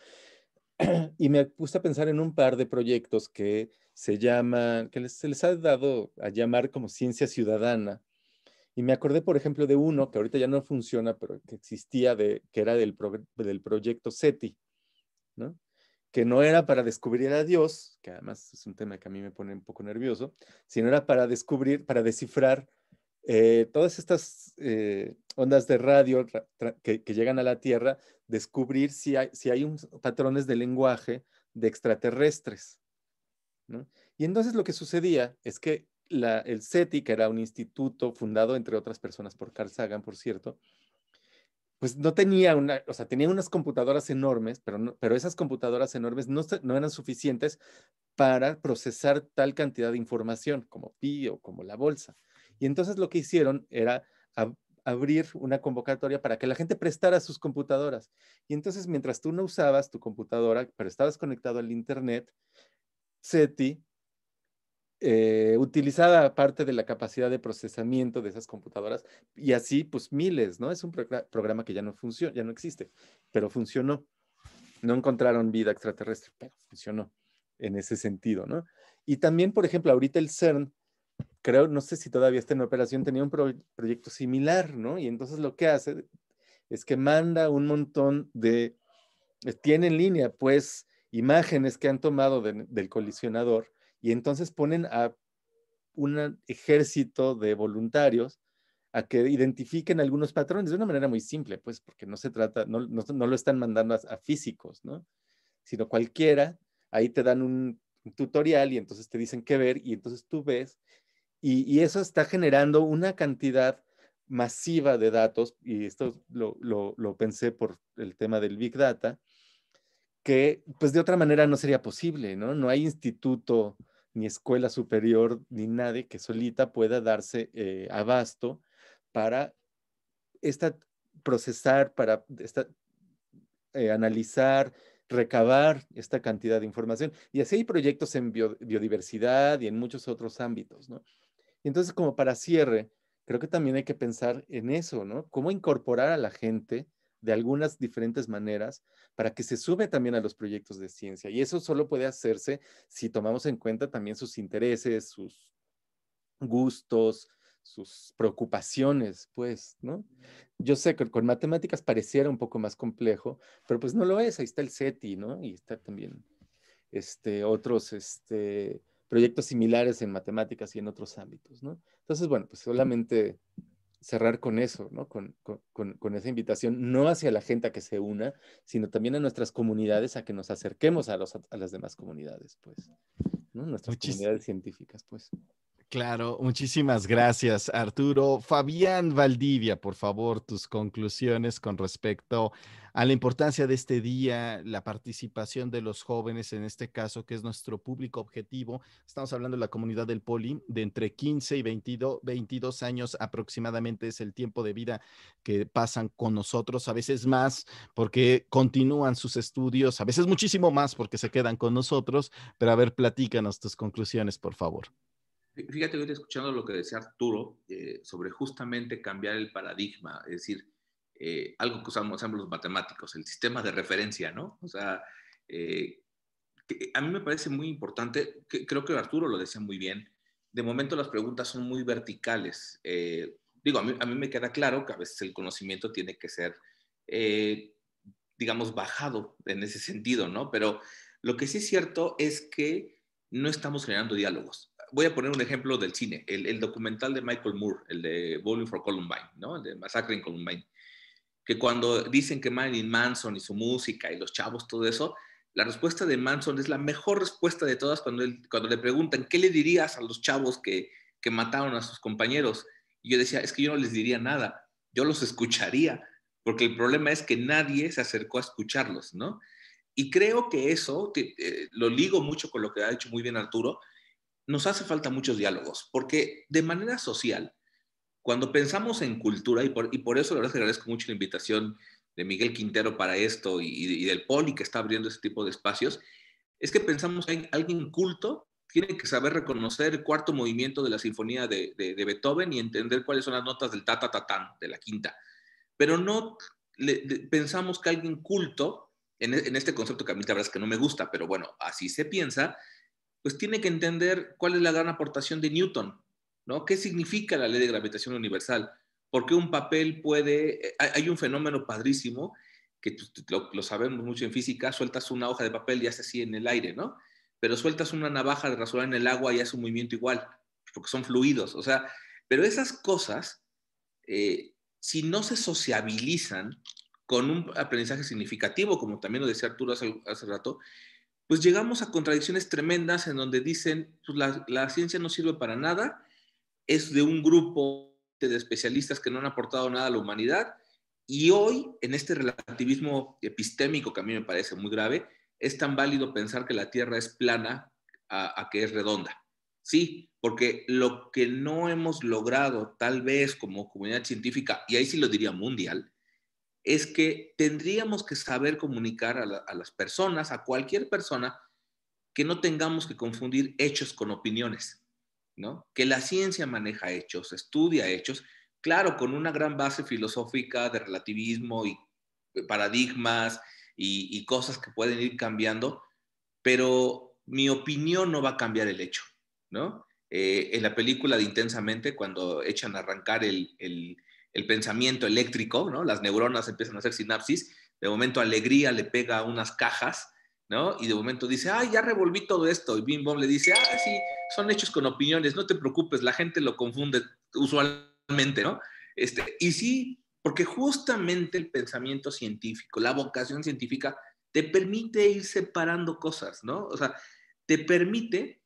Y me puse a pensar en un par de proyectos que se llaman, se les ha dado a llamar como ciencia ciudadana. Y me acordé, por ejemplo, de uno que ahorita ya no funciona, pero que existía, que era del proyecto SETI, ¿no? que no era para descubrir a Dios, que además es un tema que a mí me pone un poco nervioso, sino era para descubrir, para descifrar todas estas ondas de radio que llegan a la Tierra, descubrir si hay patrones de lenguaje de extraterrestres, ¿no? Y entonces lo que sucedía es que el SETI, que era un instituto fundado, entre otras personas, por Carl Sagan, por cierto, pues no tenía o sea, tenía unas computadoras enormes, pero esas computadoras enormes no eran suficientes para procesar tal cantidad de información como Pi o como la bolsa. Y entonces lo que hicieron era abrir una convocatoria para que la gente prestara sus computadoras. Y entonces mientras tú no usabas tu computadora, pero estabas conectado al Internet, SETI utilizaba parte de la capacidad de procesamiento de esas computadoras y así pues miles, ¿no? Es un programa que ya no funciona, ya no existe, pero funcionó. No encontraron vida extraterrestre, pero funcionó en ese sentido, ¿no? Y también, por ejemplo, ahorita el CERN, creo, no sé si todavía está en operación, tenía un proyecto similar, ¿no? Y entonces lo que hace es que manda un montón tiene en línea, pues, imágenes que han tomado del colisionador y entonces ponen a un ejército de voluntarios a que identifiquen algunos patrones de una manera muy simple, pues, porque no se trata, no lo están mandando a físicos, ¿no? Sino cualquiera, ahí te dan un tutorial y entonces te dicen qué ver y entonces tú ves y eso está generando una cantidad masiva de datos, y esto lo pensé por el tema del Big Data, que pues de otra manera no sería posible, ¿no? No hay instituto ni escuela superior ni nadie que solita pueda darse abasto para esta, procesar, para analizar, recabar esta cantidad de información. Y así hay proyectos en biodiversidad y en muchos otros ámbitos, ¿no? Y entonces, como para cierre, creo que también hay que pensar en eso, ¿no? Cómo incorporar a la gente de algunas diferentes maneras para que se sume también a los proyectos de ciencia. Y eso solo puede hacerse si tomamos en cuenta también sus intereses, sus gustos, sus preocupaciones, pues, ¿no? Yo sé que con matemáticas pareciera un poco más complejo, pero pues no lo es. Ahí está el SETI, ¿no? Y está también otros proyectos similares en matemáticas y en otros ámbitos, ¿no? Entonces, bueno, pues solamente cerrar con eso, ¿no? Con esa invitación, no hacia la gente a que se una, sino también a nuestras comunidades a que nos acerquemos a las demás comunidades, pues, ¿no? Nuestras Muchis comunidades científicas, pues. Claro, muchísimas gracias, Arturo. Fabián Valdivia, por favor, tus conclusiones con respecto a la importancia de este día, la participación de los jóvenes, en este caso, que es nuestro público objetivo. Estamos hablando de la comunidad del Poli, de entre 15 y 22 años aproximadamente es el tiempo de vida que pasan con nosotros, a veces más porque continúan sus estudios, a veces muchísimo más porque se quedan con nosotros, pero a ver, platícanos tus conclusiones, por favor. Fíjate, hoy escuchando lo que decía Arturo sobre justamente cambiar el paradigma, es decir, algo que usamos los matemáticos, el sistema de referencia, ¿no? O sea, a mí me parece muy importante, creo que Arturo lo decía muy bien, de momento las preguntas son muy verticales. Digo, a mí me queda claro que a veces el conocimiento tiene que ser, digamos, bajado en ese sentido, ¿no? Pero lo que sí es cierto es que no estamos generando diálogos. Voy a poner un ejemplo del cine, el documental de Michael Moore, el de Bowling for Columbine, ¿no? El de Masacre en Columbine, que cuando dicen que Marilyn Manson y su música y los chavos, todo eso, la respuesta de Manson es la mejor respuesta de todas cuando le preguntan, ¿qué le dirías a los chavos que mataron a sus compañeros? Y yo decía, es que yo no les diría nada, yo los escucharía, porque el problema es que nadie se acercó a escucharlos, ¿no? Y creo que eso, lo ligo mucho con lo que ha dicho muy bien Arturo, nos hace falta muchos diálogos, porque de manera social, cuando pensamos en cultura, y por eso la verdad es que agradezco mucho la invitación de Miguel Quintero para esto y del Poli que está abriendo este tipo de espacios, es que pensamos que alguien culto tiene que saber reconocer el cuarto movimiento de la sinfonía de Beethoven y entender cuáles son las notas del ta-ta-ta-tan, de la quinta. Pero no pensamos que alguien culto, en este concepto que a mí la verdad es que no me gusta, pero bueno, así se piensa, pues tiene que entender cuál es la gran aportación de Newton, ¿no? ¿Qué significa la ley de gravitación universal? ¿Por qué un papel puede... Hay un fenómeno padrísimo que pues, lo sabemos mucho en física, sueltas una hoja de papel y hace así en el aire, ¿no? Pero sueltas una navaja de rasurar en el agua y hace un movimiento igual, porque son fluidos, o sea, pero esas cosas, si no se sociabilizan con un aprendizaje significativo, como también lo decía Arturo hace rato, pues llegamos a contradicciones tremendas en donde dicen, pues la ciencia no sirve para nada, es de un grupo de especialistas que no han aportado nada a la humanidad, y hoy, en este relativismo epistémico que a mí me parece muy grave, es tan válido pensar que la Tierra es plana a que es redonda. Sí, porque lo que no hemos logrado, tal vez como comunidad científica, y ahí sí lo diría mundial, es que tendríamos que saber comunicar a las personas, a cualquier persona, que no tengamos que confundir hechos con opiniones, ¿no? Que la ciencia maneja hechos, estudia hechos, claro, con una gran base filosófica de relativismo y paradigmas y cosas que pueden ir cambiando, pero mi opinión no va a cambiar el hecho, ¿no? En la película de Intensamente, cuando echan a arrancar el pensamiento eléctrico, ¿no? Las neuronas empiezan a hacer sinapsis, de momento Alegría le pega unas cajas, ¿no? Y de momento dice, ay, ya revolví todo esto. Y Bim Bom le dice, ah, sí, son hechos con opiniones, no te preocupes, la gente lo confunde usualmente, ¿no? Y sí, porque justamente el pensamiento científico, la vocación científica, te permite ir separando cosas, ¿no? O sea, te permite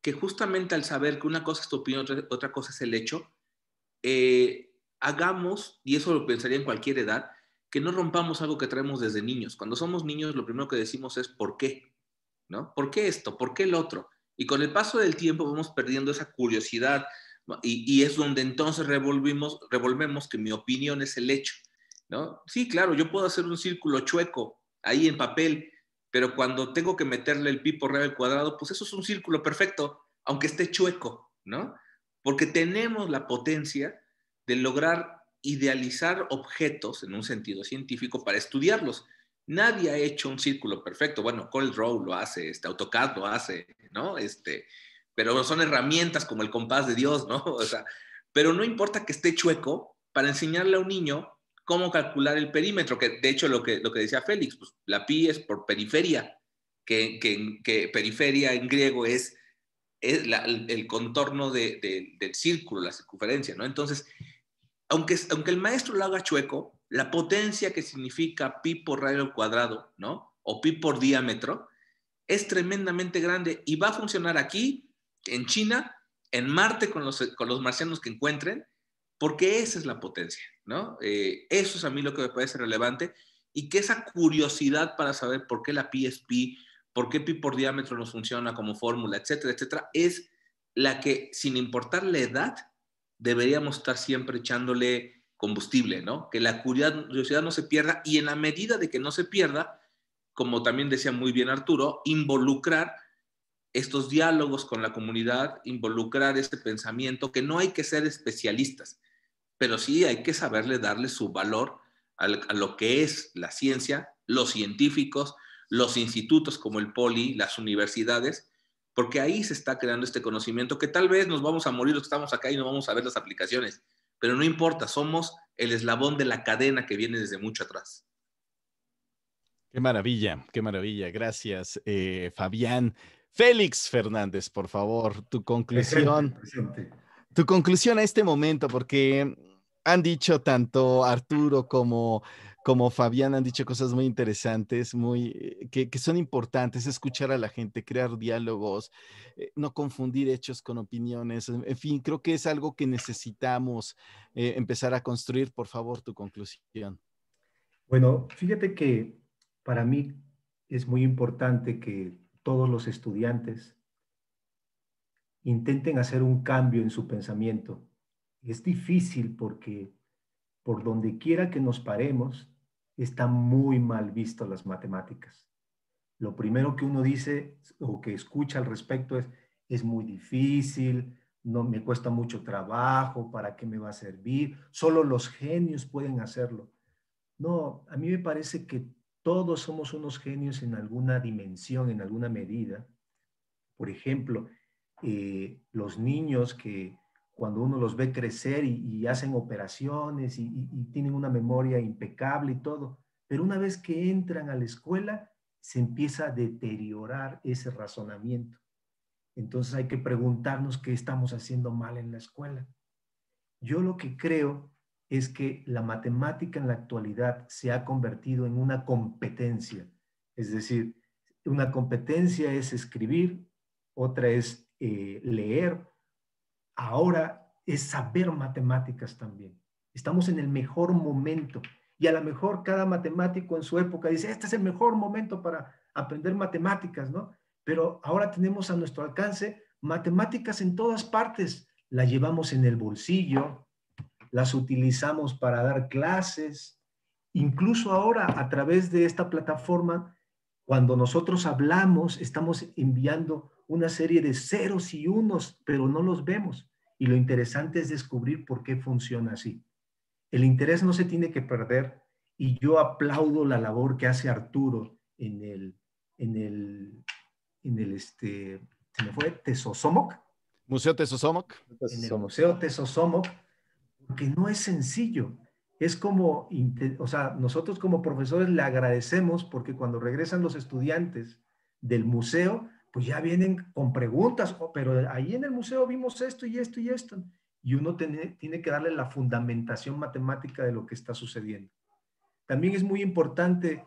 que justamente al saber que una cosa es tu opinión, otra cosa es el hecho, hagamos, y eso lo pensaría en cualquier edad, que no rompamos algo que traemos desde niños. Cuando somos niños, lo primero que decimos es ¿por qué? ¿No? ¿Por qué esto? ¿Por qué el otro? Y con el paso del tiempo vamos perdiendo esa curiosidad, ¿no? Y es donde entonces revolvemos que mi opinión es el hecho, ¿no? Sí, claro, yo puedo hacer un círculo chueco ahí en papel, pero cuando tengo que meterle el pi por r al cuadrado, pues eso es un círculo perfecto, aunque esté chueco, ¿no? Porque tenemos la potencia de lograr idealizar objetos en un sentido científico para estudiarlos. Nadie ha hecho un círculo perfecto. Bueno, CorelDRAW lo hace, AutoCAD lo hace, ¿no? Pero son herramientas como el compás de Dios, ¿no? O sea, pero no importa que esté chueco para enseñarle a un niño cómo calcular el perímetro, que de hecho lo que decía Félix, pues la pi es por periferia, que periferia en griego es el contorno del círculo, la circunferencia, ¿no? Entonces, aunque el maestro lo haga chueco, la potencia que significa pi por radio al cuadrado, ¿no? O pi por diámetro, es tremendamente grande y va a funcionar aquí, en China, en Marte con los marcianos que encuentren, porque esa es la potencia, ¿no? Eso es a mí lo que me parece relevante y que esa curiosidad para saber por qué la pi es pi, por qué pi por diámetro nos funciona como fórmula, etcétera, etcétera, es la que, sin importar la edad, deberíamos estar siempre echándole combustible, ¿no? Que la curiosidad no se pierda y en la medida de que no se pierda, como también decía muy bien Arturo, involucrar estos diálogos con la comunidad, involucrar este pensamiento, que no hay que ser especialistas, pero sí hay que saberle darle su valor a lo que es la ciencia, los científicos, los institutos como el Poli, las universidades, porque ahí se está creando este conocimiento que tal vez nos vamos a morir los que estamos acá y no vamos a ver las aplicaciones, pero no importa, somos el eslabón de la cadena que viene desde mucho atrás. Qué maravilla. Gracias, Fabián. Félix Fernández, por favor, Presente, presente. tu conclusión a este momento, porque han dicho tanto Arturo como Fabián, han dicho cosas muy interesantes, que son importantes, escuchar a la gente, crear diálogos, no confundir hechos con opiniones, en fin, creo que es algo que necesitamos empezar a construir. Por favor, tu conclusión. Bueno, fíjate que para mí es muy importante que todos los estudiantes intenten hacer un cambio en su pensamiento. Es difícil porque por donde quiera que nos paremos, está muy mal visto las matemáticas. Lo primero que uno dice o que escucha al respecto es muy difícil, no me cuesta mucho trabajo, ¿para qué me va a servir? Solo los genios pueden hacerlo. No, a mí me parece que todos somos unos genios en alguna dimensión, en alguna medida. Por ejemplo, los niños que cuando uno los ve crecer y hacen operaciones y tienen una memoria impecable y todo, pero una vez que entran a la escuela, se empieza a deteriorar ese razonamiento. Entonces hay que preguntarnos qué estamos haciendo mal en la escuela. Yo lo que creo es que la matemática en la actualidad se ha convertido en una competencia. Es decir, una competencia es escribir, otra es leer, ahora es saber matemáticas también. Estamos en el mejor momento y a lo mejor cada matemático en su época dice, este es el mejor momento para aprender matemáticas, ¿no? Pero ahora tenemos a nuestro alcance matemáticas en todas partes. Las llevamos en el bolsillo, las utilizamos para dar clases, incluso ahora a través de esta plataforma, cuando nosotros hablamos, estamos enviando una serie de ceros y unos, pero no los vemos. Y lo interesante es descubrir por qué funciona así. El interés no se tiene que perder y yo aplaudo la labor que hace Arturo se me fue, Tesosomoc, Museo Tesosomoc. en el Museo Tesosomoc, porque no es sencillo. Es como, o sea, nosotros como profesores le agradecemos porque cuando regresan los estudiantes del museo, pues ya vienen con preguntas, oh, pero ahí en el museo vimos esto y esto y esto. Y uno tiene que darle la fundamentación matemática de lo que está sucediendo. También es muy importante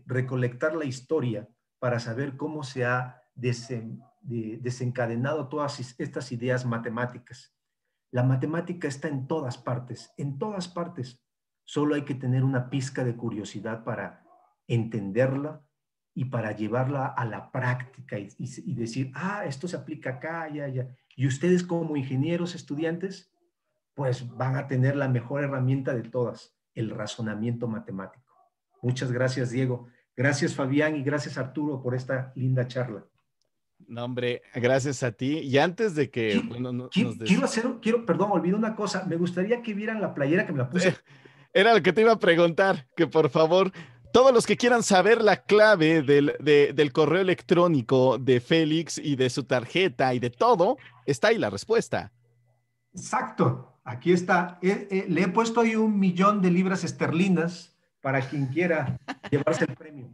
recolectar la historia para saber cómo se ha desencadenado todas estas ideas matemáticas. La matemática está en todas partes, en todas partes. Solo hay que tener una pizca de curiosidad para entenderla y para llevarla a la práctica y decir, ah, esto se aplica acá, ya, ya. Y ustedes como ingenieros estudiantes, pues van a tener la mejor herramienta de todas, el razonamiento matemático. Muchas gracias, Diego. Gracias, Fabián, y gracias, Arturo, por esta linda charla. No, hombre, gracias a ti. Y antes de que bueno, perdón, olvido una cosa. Me gustaría que vieran la playera que me la puse. Era lo que te iba a preguntar, que por favor, todos los que quieran saber la clave del correo electrónico de Félix y de su tarjeta y de todo, está ahí la respuesta. Exacto, aquí está. Le he puesto ahí 1.000.000 de libras esterlinas para quien quiera llevarse el premio.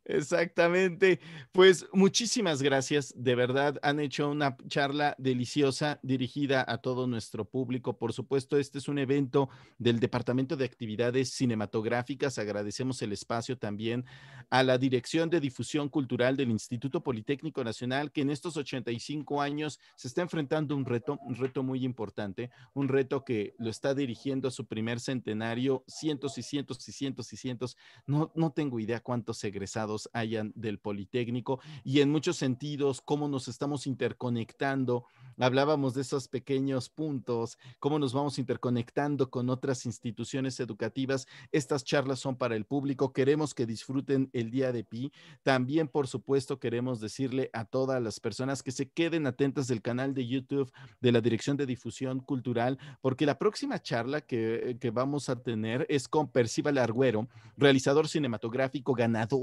Exactamente. Pues muchísimas gracias. De verdad, han hecho una charla deliciosa dirigida a todo nuestro público. Por supuesto, este es un evento del Departamento de Actividades Cinematográficas. Agradecemos el espacio también a la Dirección de Difusión Cultural del Instituto Politécnico Nacional, que en estos 85 años se está enfrentando un reto muy importante, un reto que lo está dirigiendo a su primer centenario, cientos y cientos y cientos y cientos. No tengo idea cuántos egresados hayan del Politécnico y en muchos sentidos cómo nos estamos interconectando. Hablábamos de esos pequeños puntos, cómo nos vamos interconectando con otras instituciones educativas. Estas charlas son para el público. Queremos que disfruten el Día de Pi. También, por supuesto, queremos decirle a todas las personas que se queden atentas del canal de YouTube de la Dirección de Difusión Cultural, porque la próxima charla que vamos a tener es con Percival Argüero, realizador cinematográfico, ganador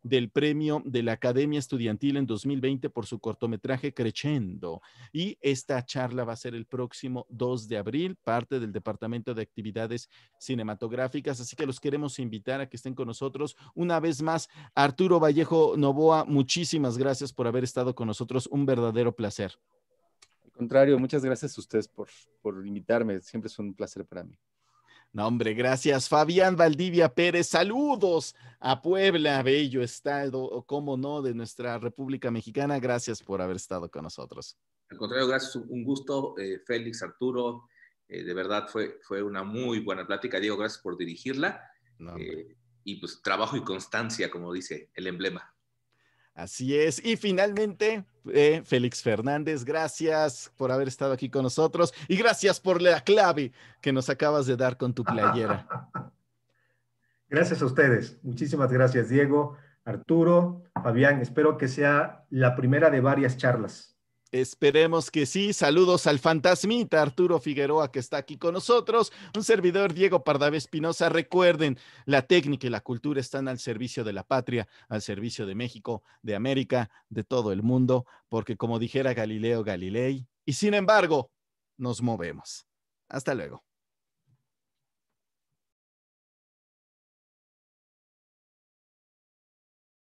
del premio de la Academia Estudiantil en 2020 por su cortometraje Crescendo. Y esta charla va a ser el próximo 2 de abril, parte del Departamento de Actividades Cinematográficas. Así que los queremos invitar a que estén con nosotros. Una vez más, Arturo Vallejo Novoa, muchísimas gracias por haber estado con nosotros. Un verdadero placer. Al contrario, muchas gracias a ustedes por invitarme. Siempre es un placer para mí. No, hombre, gracias. Fabián Valdivia Pérez, saludos a Puebla, bello estado, cómo no, de nuestra República Mexicana. Gracias por haber estado con nosotros. Al contrario, gracias, un gusto, Félix, Arturo. De verdad fue una muy buena plática. Diego, gracias por dirigirla. No, y pues trabajo y constancia, como dice el emblema. Así es. Y finalmente, Félix Fernández, gracias por haber estado aquí con nosotros y gracias por la clave que nos acabas de dar con tu playera. Gracias a ustedes. Muchísimas gracias, Diego, Arturo, Fabián. Espero que sea la primera de varias charlas. Esperemos que sí. Saludos al fantasmita Arturo Figueroa que está aquí con nosotros. Un servidor, Diego Pardavé Espinosa. Recuerden, la técnica y la cultura están al servicio de la patria, al servicio de México, de América, de todo el mundo, porque como dijera Galileo Galilei, y sin embargo, nos movemos. Hasta luego.